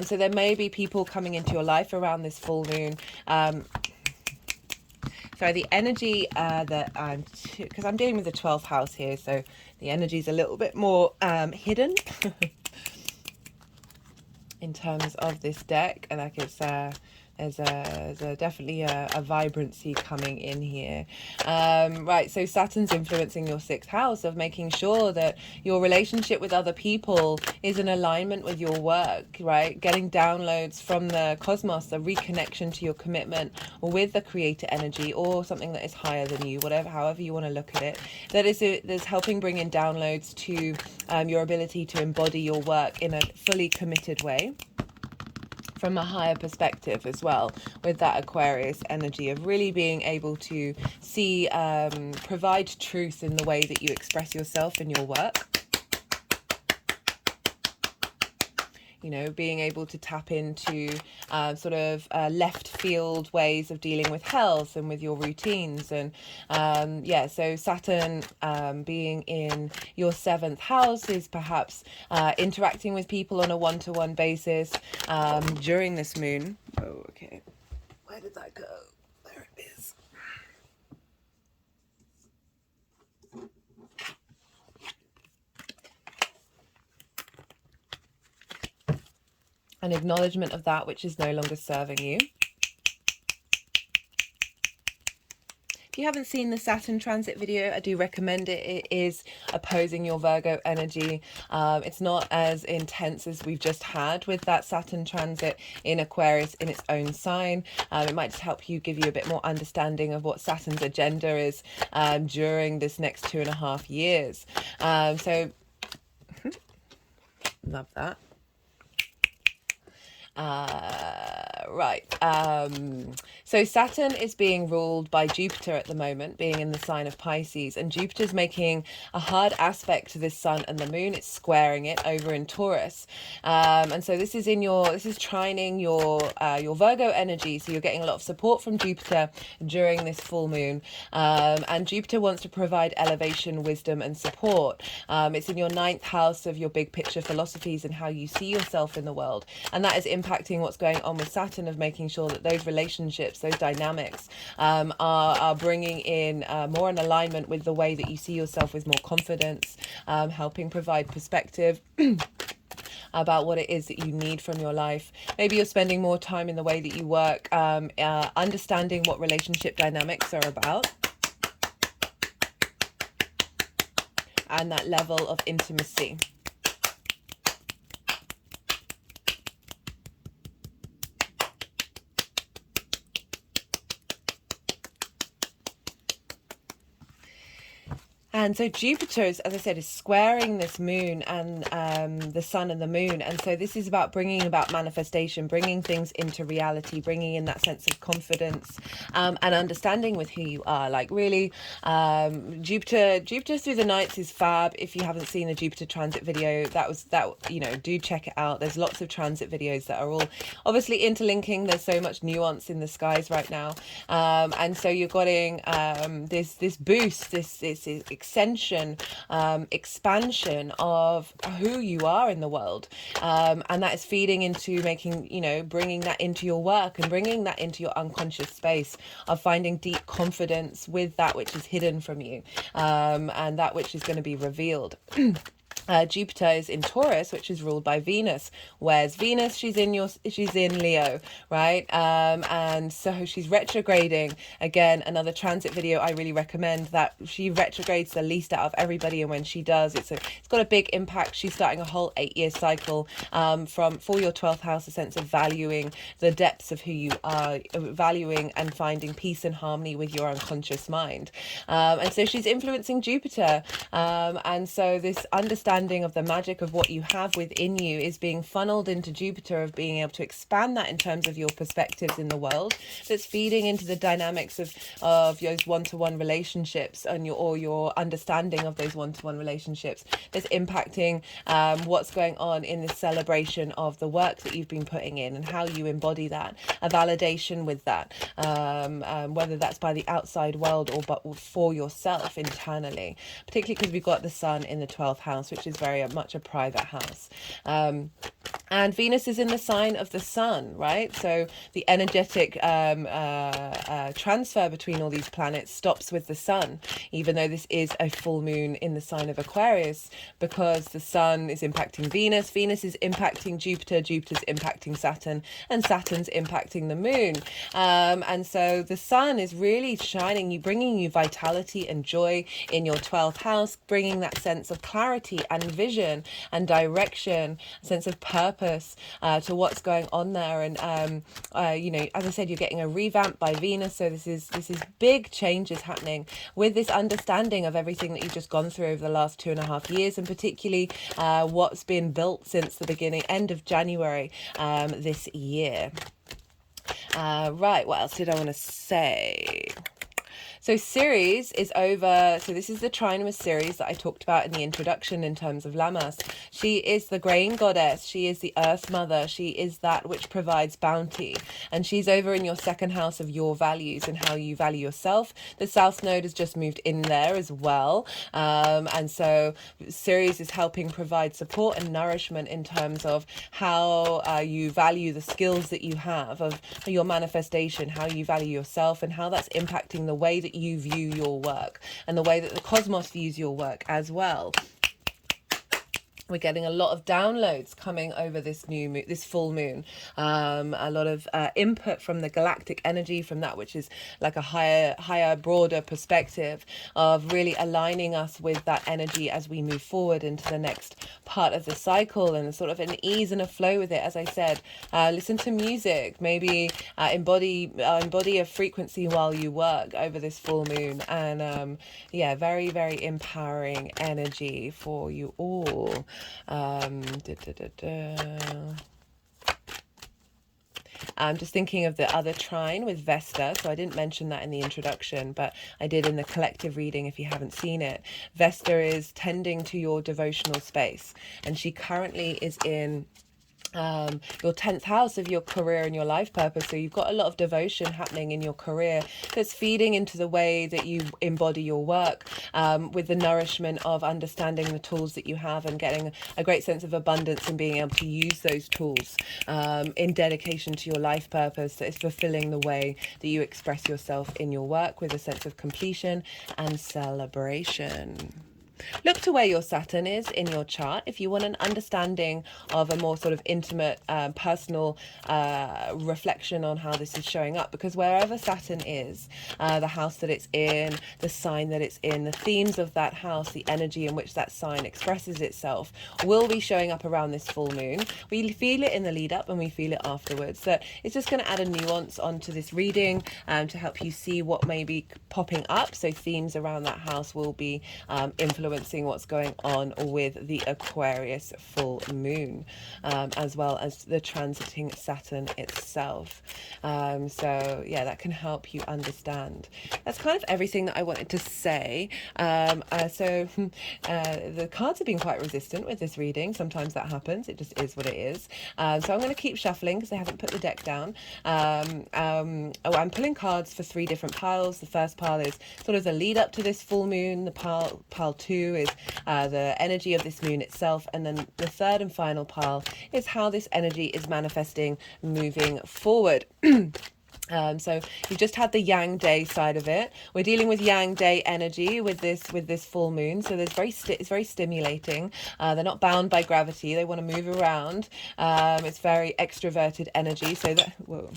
So there may be people coming into your life around this full moon, Sorry, the energy that I'm, because I'm dealing with the 12th house here, so the energy is a little bit more hidden in terms of this deck, and like it's there's definitely a vibrancy coming in here. Right, so Saturn's influencing your 6th house of making sure that your relationship with other people is in alignment with your work, right? Getting downloads from the cosmos, a reconnection to your commitment with the creator energy or something that is higher than you, whatever, however you want to look at it. That's helping bring in downloads to your ability to embody your work in a fully committed way, from a higher perspective as well, with that Aquarius energy of really being able to see, provide truth in the way that you express yourself in your work. You know, being able to tap into sort of left field ways of dealing with health and with your routines. And yeah, so Saturn being in your 7th house is perhaps interacting with people on a one-to-one basis during this moon. Oh, okay. Where did that go? There it is. An acknowledgement of that which is no longer serving you. If you haven't seen the Saturn transit video, I do recommend it. It is opposing your Virgo energy. It's not as intense as we've just had with that Saturn transit in Aquarius in its own sign. It might just help you, give you a bit more understanding of what Saturn's agenda is during this next 2.5 years. So, love that. Right. So Saturn is being ruled by Jupiter at the moment, being in the sign of Pisces, and Jupiter's making a hard aspect to this sun and the moon. It's squaring it over in Taurus. And so this is trining your Virgo energy. So you're getting a lot of support from Jupiter during this full moon. And Jupiter wants to provide elevation, wisdom, and support. It's in your 9th house of your big picture philosophies and how you see yourself in the world. And that is impacting what's going on with Saturn, of making sure that those relationships, those dynamics are bringing in more in alignment with the way that you see yourself, with more confidence, helping provide perspective about what it is that you need from your life. Maybe you're spending more time in the way that you work, understanding what relationship dynamics are about, and that level of intimacy. And so Jupiter, as I said, is squaring this moon and the sun and the moon. And so this is about bringing about manifestation, bringing things into reality, bringing in that sense of confidence and understanding with who you are. Like really, Jupiter through the nights is fab. If you haven't seen the Jupiter transit video, do check it out. There's lots of transit videos that are all obviously interlinking. There's so much nuance in the skies right now. And so you're getting this boost, this extension, expansion of who you are in the world, and that is feeding into bringing that into your work and bringing that into your unconscious space of finding deep confidence with that which is hidden from you, and that which is going to be revealed. Jupiter is in Taurus, which is ruled by Venus. Where's Venus? She's in Leo, right? And so she's retrograding. Again, another transit video I really recommend. That she retrogrades the least out of everybody, and when she does, it's got a big impact. She's starting a whole 8-year cycle for your 12th house, a sense of valuing the depths of who you are, valuing and finding peace and harmony with your unconscious mind. And so she's influencing Jupiter, and so this understanding of the magic of what you have within you is being funneled into Jupiter, of being able to expand that in terms of your perspectives in the world. That's feeding into the dynamics of those one-to-one relationships and your understanding of those one-to-one relationships. That's impacting what's going on in the celebration of the work that you've been putting in and how you embody that, a validation with that, whether that's by the outside world or but for yourself internally, particularly because we've got the sun in the 12th house, which is is very much a private house. And Venus is in the sign of the sun, right? So the energetic transfer between all these planets stops with the sun, even though this is a full moon in the sign of Aquarius, because the sun is impacting Venus, Venus is impacting Jupiter, Jupiter's impacting Saturn, and Saturn's impacting the moon. And so the sun is really shining, bringing you vitality and joy in your 12th house, bringing that sense of clarity and vision and direction, a sense of purpose to what's going on there. And you know, as I said, you're getting a revamp by Venus, so this is big changes happening with this understanding of everything that you've just gone through over the last 2.5 years, and particularly what's been built since the end of January this year. Right, what else did I want to say? So Ceres is over. So this is the trine with Ceres that I talked about in the introduction in terms of Lammas. She is the grain goddess. She is the earth mother. She is that which provides bounty. And she's over in your second house of your values and how you value yourself. The South Node has just moved in there as well. And so Ceres is helping provide support and nourishment in terms of how you value the skills that you have, of your manifestation, how you value yourself, and how that's impacting the way that you view your work and the way that the cosmos views your work as well. We're getting a lot of downloads coming over this this full moon. A lot of input from the galactic energy, from that which is like a higher, broader perspective of really aligning us with that energy as we move forward into the next part of the cycle, and sort of an ease and a flow with it. As I said, listen to music, maybe embody a frequency while you work over this full moon, and yeah, very, very empowering energy for you all. I'm just thinking of the other trine with Vesta. So I didn't mention that in the introduction, but I did in the collective reading if you haven't seen it. Vesta is tending to your devotional space, and she currently is in your 10th house of your career and your life purpose. So you've got a lot of devotion happening in your career that's feeding into the way that you embody your work, with the nourishment of understanding the tools that you have and getting a great sense of abundance and being able to use those tools in dedication to your life purpose that is fulfilling the way that you express yourself in your work, with a sense of completion and celebration. Look to where your Saturn is in your chart if you want an understanding of a more sort of intimate, personal reflection on how this is showing up. Because wherever Saturn is, the house that it's in, the sign that it's in, the themes of that house, the energy in which that sign expresses itself will be showing up around this full moon. We feel it in the lead up and we feel it afterwards. So it's just going to add a nuance onto this reading to help you see what may be popping up. So themes around that house will be influencing what's going on with the Aquarius full moon, as well as the transiting Saturn itself. So yeah, that can help you understand. That's kind of everything that I wanted to say. So the cards have been quite resistant with this reading. Sometimes that happens. It just is what it is. So I'm going to keep shuffling because I haven't put the deck down. I'm pulling cards for 3 different piles. The first pile is sort of the lead up to this full moon. The pile 2 is the energy of this moon itself, and then the third and final pile is how this energy is manifesting moving forward. So you've just had the Yang Day side of it. We're dealing with Yang Day energy with this full moon. So there's it's very stimulating. They're not bound by gravity. They want to move around. It's very extroverted energy. So that, whoa.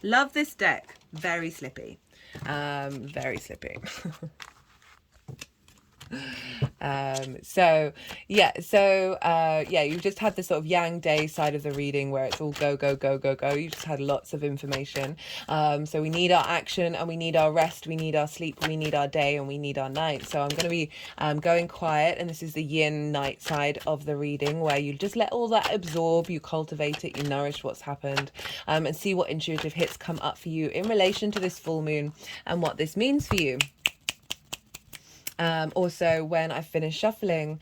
Love this deck. Very slippy. Very slippy. You've just had the sort of Yang Day side of the reading where it's all go, go, go, go, go. You just had lots of information. So we need our action, and we need our rest, we need our sleep, we need our day, and we need our night. So I'm going to be going quiet, and this is the yin night side of the reading where you just let all that absorb, you cultivate it, you nourish what's happened, and see what intuitive hits come up for you in relation to this full moon and what this means for you. Also, when I finish shuffling,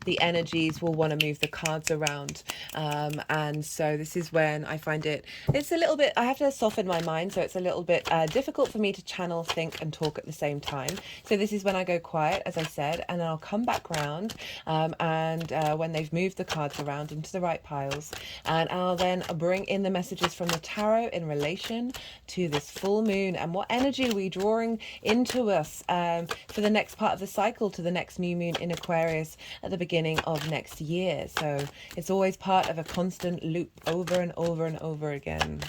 the energies will want to move the cards around. And so this is when I find it's a little bit, I have to soften my mind, so it's a little bit difficult for me to channel, think and talk at the same time. So this is when I go quiet, as I said, and then I'll come back round, and when they've moved the cards around into the right piles, and I'll then bring in the messages from the tarot in relation to this full moon and what energy are we drawing into us for the next part of the cycle, to the next new moon in Aquarius at the beginning of next year. So it's always part of a constant loop over and over and over again.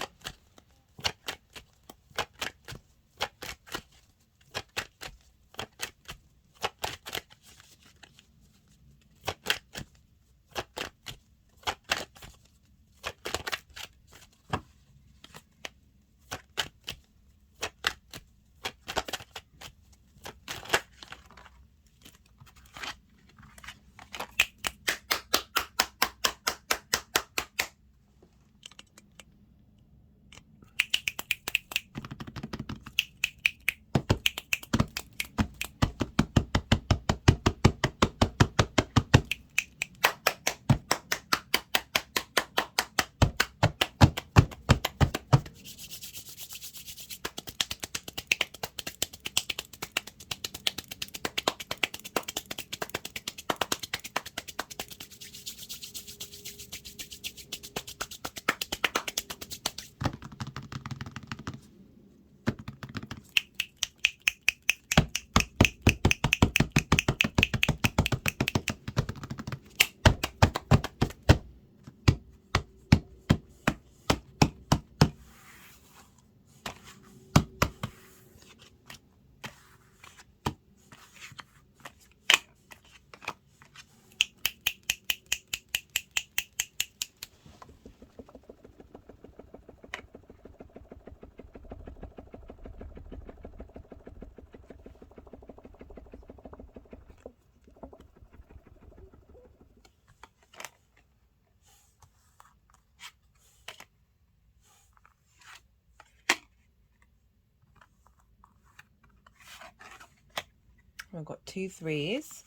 We've got 2 3s.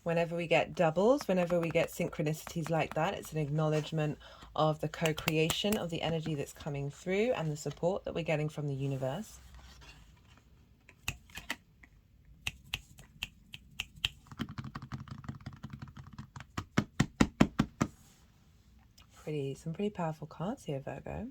Whenever we get doubles, whenever we get synchronicities like that, it's an acknowledgement of the co-creation of the energy that's coming through and the support that we're getting from the universe. Some pretty powerful cards here, Virgo.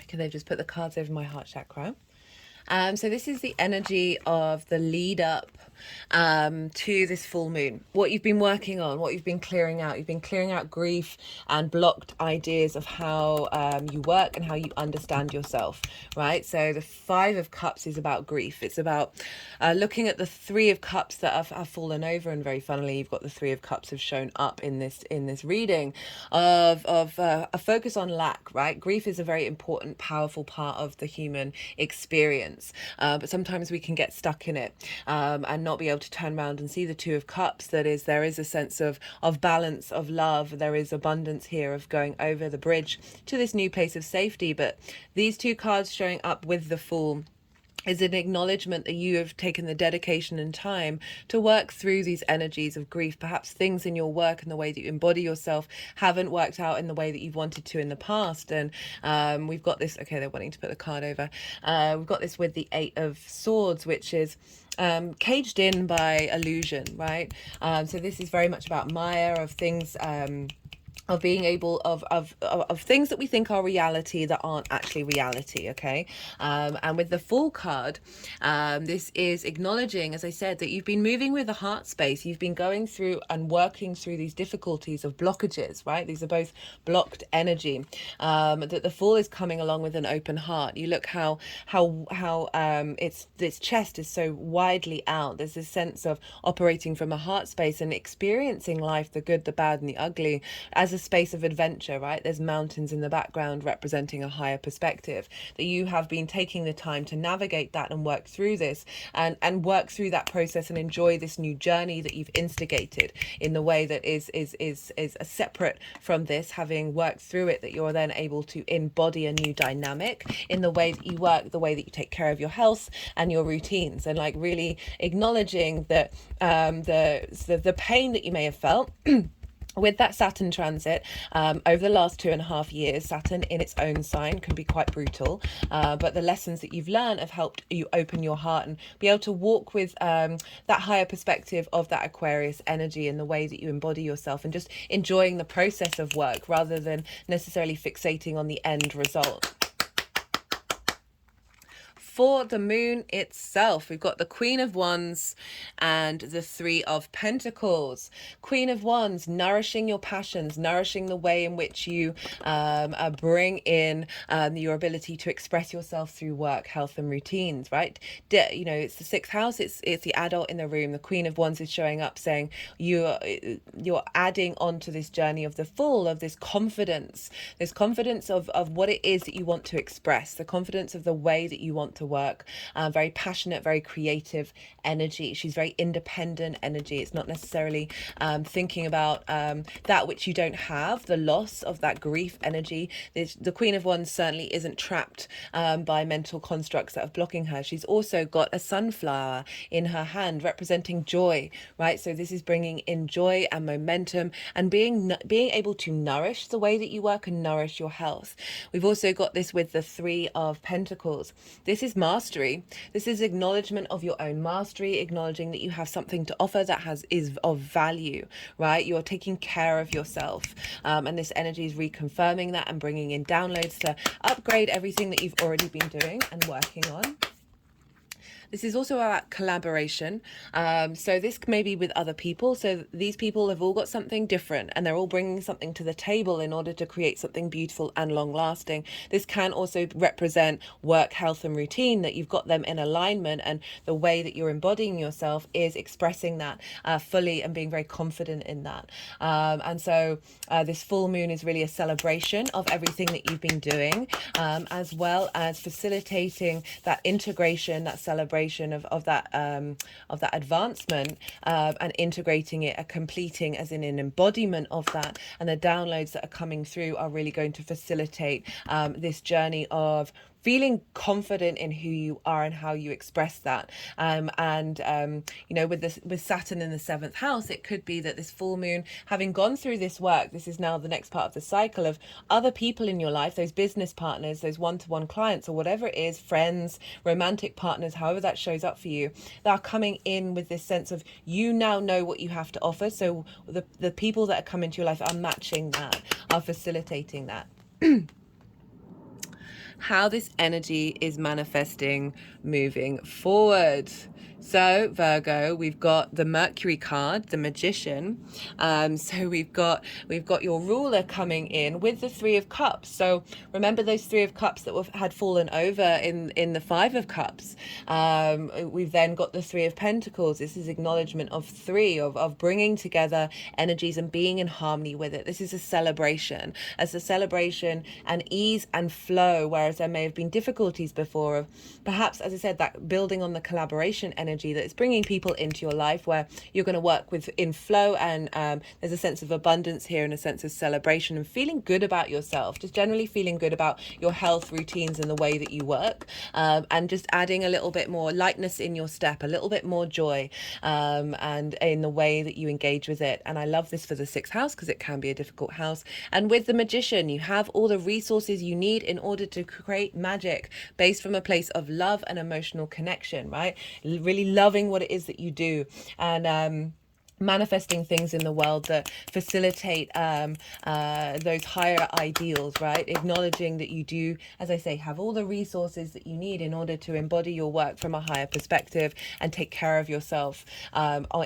Okay, they've just put the cards over my heart chakra. So this is the energy of the lead up to this full moon. What you've been working on, what you've been clearing out. You've been clearing out grief and blocked ideas of how you work and how you understand yourself, right? So the 5 of Cups is about grief. It's about looking at the 3 of Cups that have fallen over, and very funnily, you've got the 3 of Cups have shown up in this reading of a focus on lack, right? Grief is a very important, powerful part of the human experience, but sometimes we can get stuck in it and not be able to turn around and see the 2 of Cups. There is a sense of balance, of love. There is abundance here of going over the bridge to this new place of safety. But these 2 cards showing up with the Fool is an acknowledgement that you have taken the dedication and time to work through these energies of grief. Perhaps things in your work and the way that you embody yourself haven't worked out in the way that you've wanted to in the past. And we've got this, okay, they're wanting to put the card over. We've got this with the 8 of Swords, which is caged in by illusion, right? So this is very much about Maya, of things of being able of things that we think are reality that aren't actually reality. Okay. And with the Fool card, this is acknowledging, as I said, that you've been moving with a heart space. You've been going through and working through these difficulties of blockages, right? These are both blocked energy. That the Fool is coming along with an open heart. You look how it's this chest is so widely out. There's this sense of operating from a heart space and experiencing life, the good, the bad, and the ugly, as a space of adventure, right? There's mountains in the background representing a higher perspective, that you have been taking the time to navigate that and work through this and work through that process and enjoy this new journey that you've instigated in the way that is a separate from this, having worked through it, that you're then able to embody a new dynamic in the way that you work, the way that you take care of your health and your routines, and like really acknowledging that the pain that you may have felt with that Saturn transit over the last 2.5 years. Saturn in its own sign can be quite brutal, but the lessons that you've learned have helped you open your heart and be able to walk with that higher perspective of that Aquarius energy in the way that you embody yourself, and just enjoying the process of work rather than necessarily fixating on the end result. For the moon itself, we've got the Queen of Wands and the Three of Pentacles. Queen of Wands, nourishing your passions, nourishing the way in which you bring in your ability to express yourself through work, health, and routines, right? It's the 6th house, it's the adult in the room. The Queen of Wands is showing up saying you're adding on to this journey of the Fool, of this confidence of what it is that you want to express, the confidence of the way that you want to work. Very passionate, very creative energy. She's very independent energy. It's not necessarily thinking about that which you don't have, the loss of that grief energy. The Queen of Wands certainly isn't trapped by mental constructs that are blocking her. She's also got a sunflower in her hand representing joy, right? So this is bringing in joy and momentum and being able to nourish the way that you work and nourish your health. We've also got this with the Three of Pentacles. This is mastery. This is acknowledgement of your own mastery, acknowledging that you have something to offer that is of value, right? You're taking care of yourself, and this energy is reconfirming that and bringing in downloads to upgrade everything that you've already been doing and working on. This is also about collaboration. So this may be with other people. So these people have all got something different and they're all bringing something to the table in order to create something beautiful and long lasting. This can also represent work, health, and routine, that you've got them in alignment, and the way that you're embodying yourself is expressing that fully and being very confident in that. And so this full moon is really a celebration of everything that you've been doing, as well as facilitating that integration, that celebration of that advancement, and integrating it, completing as in an embodiment of that. And the downloads that are coming through are really going to facilitate this journey of feeling confident in who you are and how you express that. With Saturn in the 7th house, it could be that this full moon, having gone through this work, this is now the next part of the cycle of other people in your life, those business partners, those one-to-one clients, or whatever it is, friends, romantic partners, however that shows up for you, that are coming in with this sense of you now know what you have to offer. So the people that are coming to your life are matching that, are facilitating that. How this energy is manifesting moving forward. So Virgo, we've got the Mercury card, the Magician. So we've got your ruler coming in with the Three of Cups. So remember those Three of Cups that had fallen over in the Five of Cups. We've then got the Three of Pentacles. This is acknowledgement of three, of bringing together energies and being in harmony with it. This is a celebration, and ease and flow, whereas there may have been difficulties before of perhaps, as I said, that building on the collaboration energy that is bringing people into your life where you're going to work with in flow, and there's a sense of abundance here and a sense of celebration and feeling good about yourself, just generally feeling good about your health, routines, and the way that you work, and just adding a little bit more lightness in your step, a little bit more joy, and in the way that you engage with it. And I love this for the 6th house because it can be a difficult house. And with the Magician, you have all the resources you need in order to create magic based from a place of love and emotional connection, right? Really loving what it is that you do. And manifesting things in the world that facilitate those higher ideals, right? Acknowledging that you do, as I say, have all the resources that you need in order to embody your work from a higher perspective and take care of yourself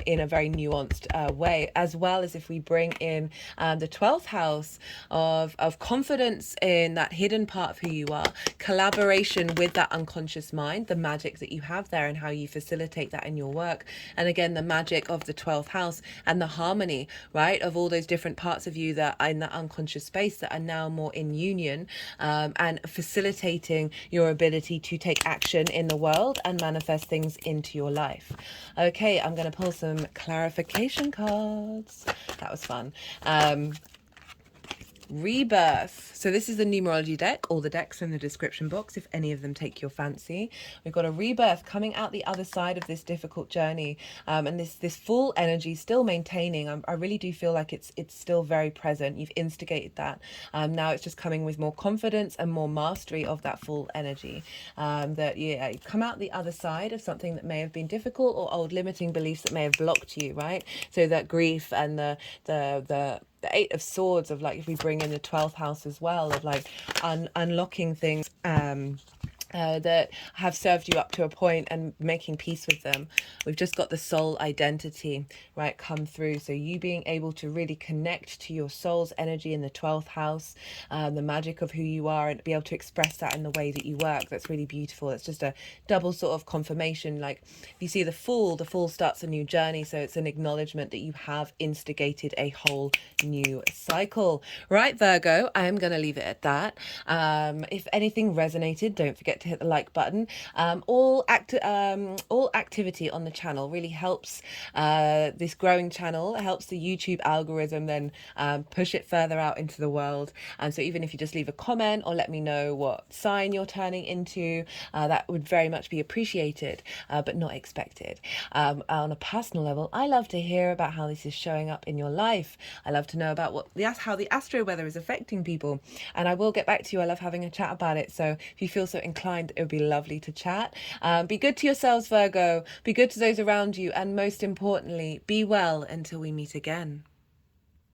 in a very nuanced way, as well as if we bring in the 12th house of confidence in that hidden part of who you are, collaboration with that unconscious mind, the magic that you have there and how you facilitate that in your work. And again, the magic of the 12th house and the harmony, right, of all those different parts of you that are in that unconscious space that are now more in union, and facilitating your ability to take action in the world and manifest things into your life. Okay, I'm going to pull some clarification cards. That was fun. Rebirth. So this is the numerology deck. All the decks are in the description box if any of them take your fancy. We've got a rebirth coming out the other side of this difficult journey, and this full energy still maintaining. I really do feel like it's still very present. You've instigated that. Now it's just coming with more confidence and more mastery of that full energy. That you come out the other side of something that may have been difficult or old limiting beliefs that may have blocked you, right? So that grief and the Eight of Swords of, like, if we bring in the 12th house as well, of like unlocking things that have served you up to a point and making peace with them. We've just got the soul identity, right, come through. So you being able to really connect to your soul's energy in the 12th house, the magic of who you are, and be able to express that in the way that you work. That's really beautiful. It's just a double sort of confirmation. Like, if you see the Fool starts a new journey. So it's an acknowledgement that you have instigated a whole new cycle. Right, Virgo, I am going to leave it at that. If anything resonated, don't forget to hit the like button. All activity on the channel really helps this growing channel. It helps the YouTube algorithm then push it further out into the world. And so even if you just leave a comment or let me know what sign you're turning into, that would very much be appreciated, but not expected. On a personal level, I love to hear about how this is showing up in your life. I love to know about how the astro weather is affecting people, and I will get back to you. I love having a chat about it, so if you feel so inclined, it would be lovely to chat. Be good to yourselves, Virgo. Be good to those around you, and most importantly, be well until we meet again.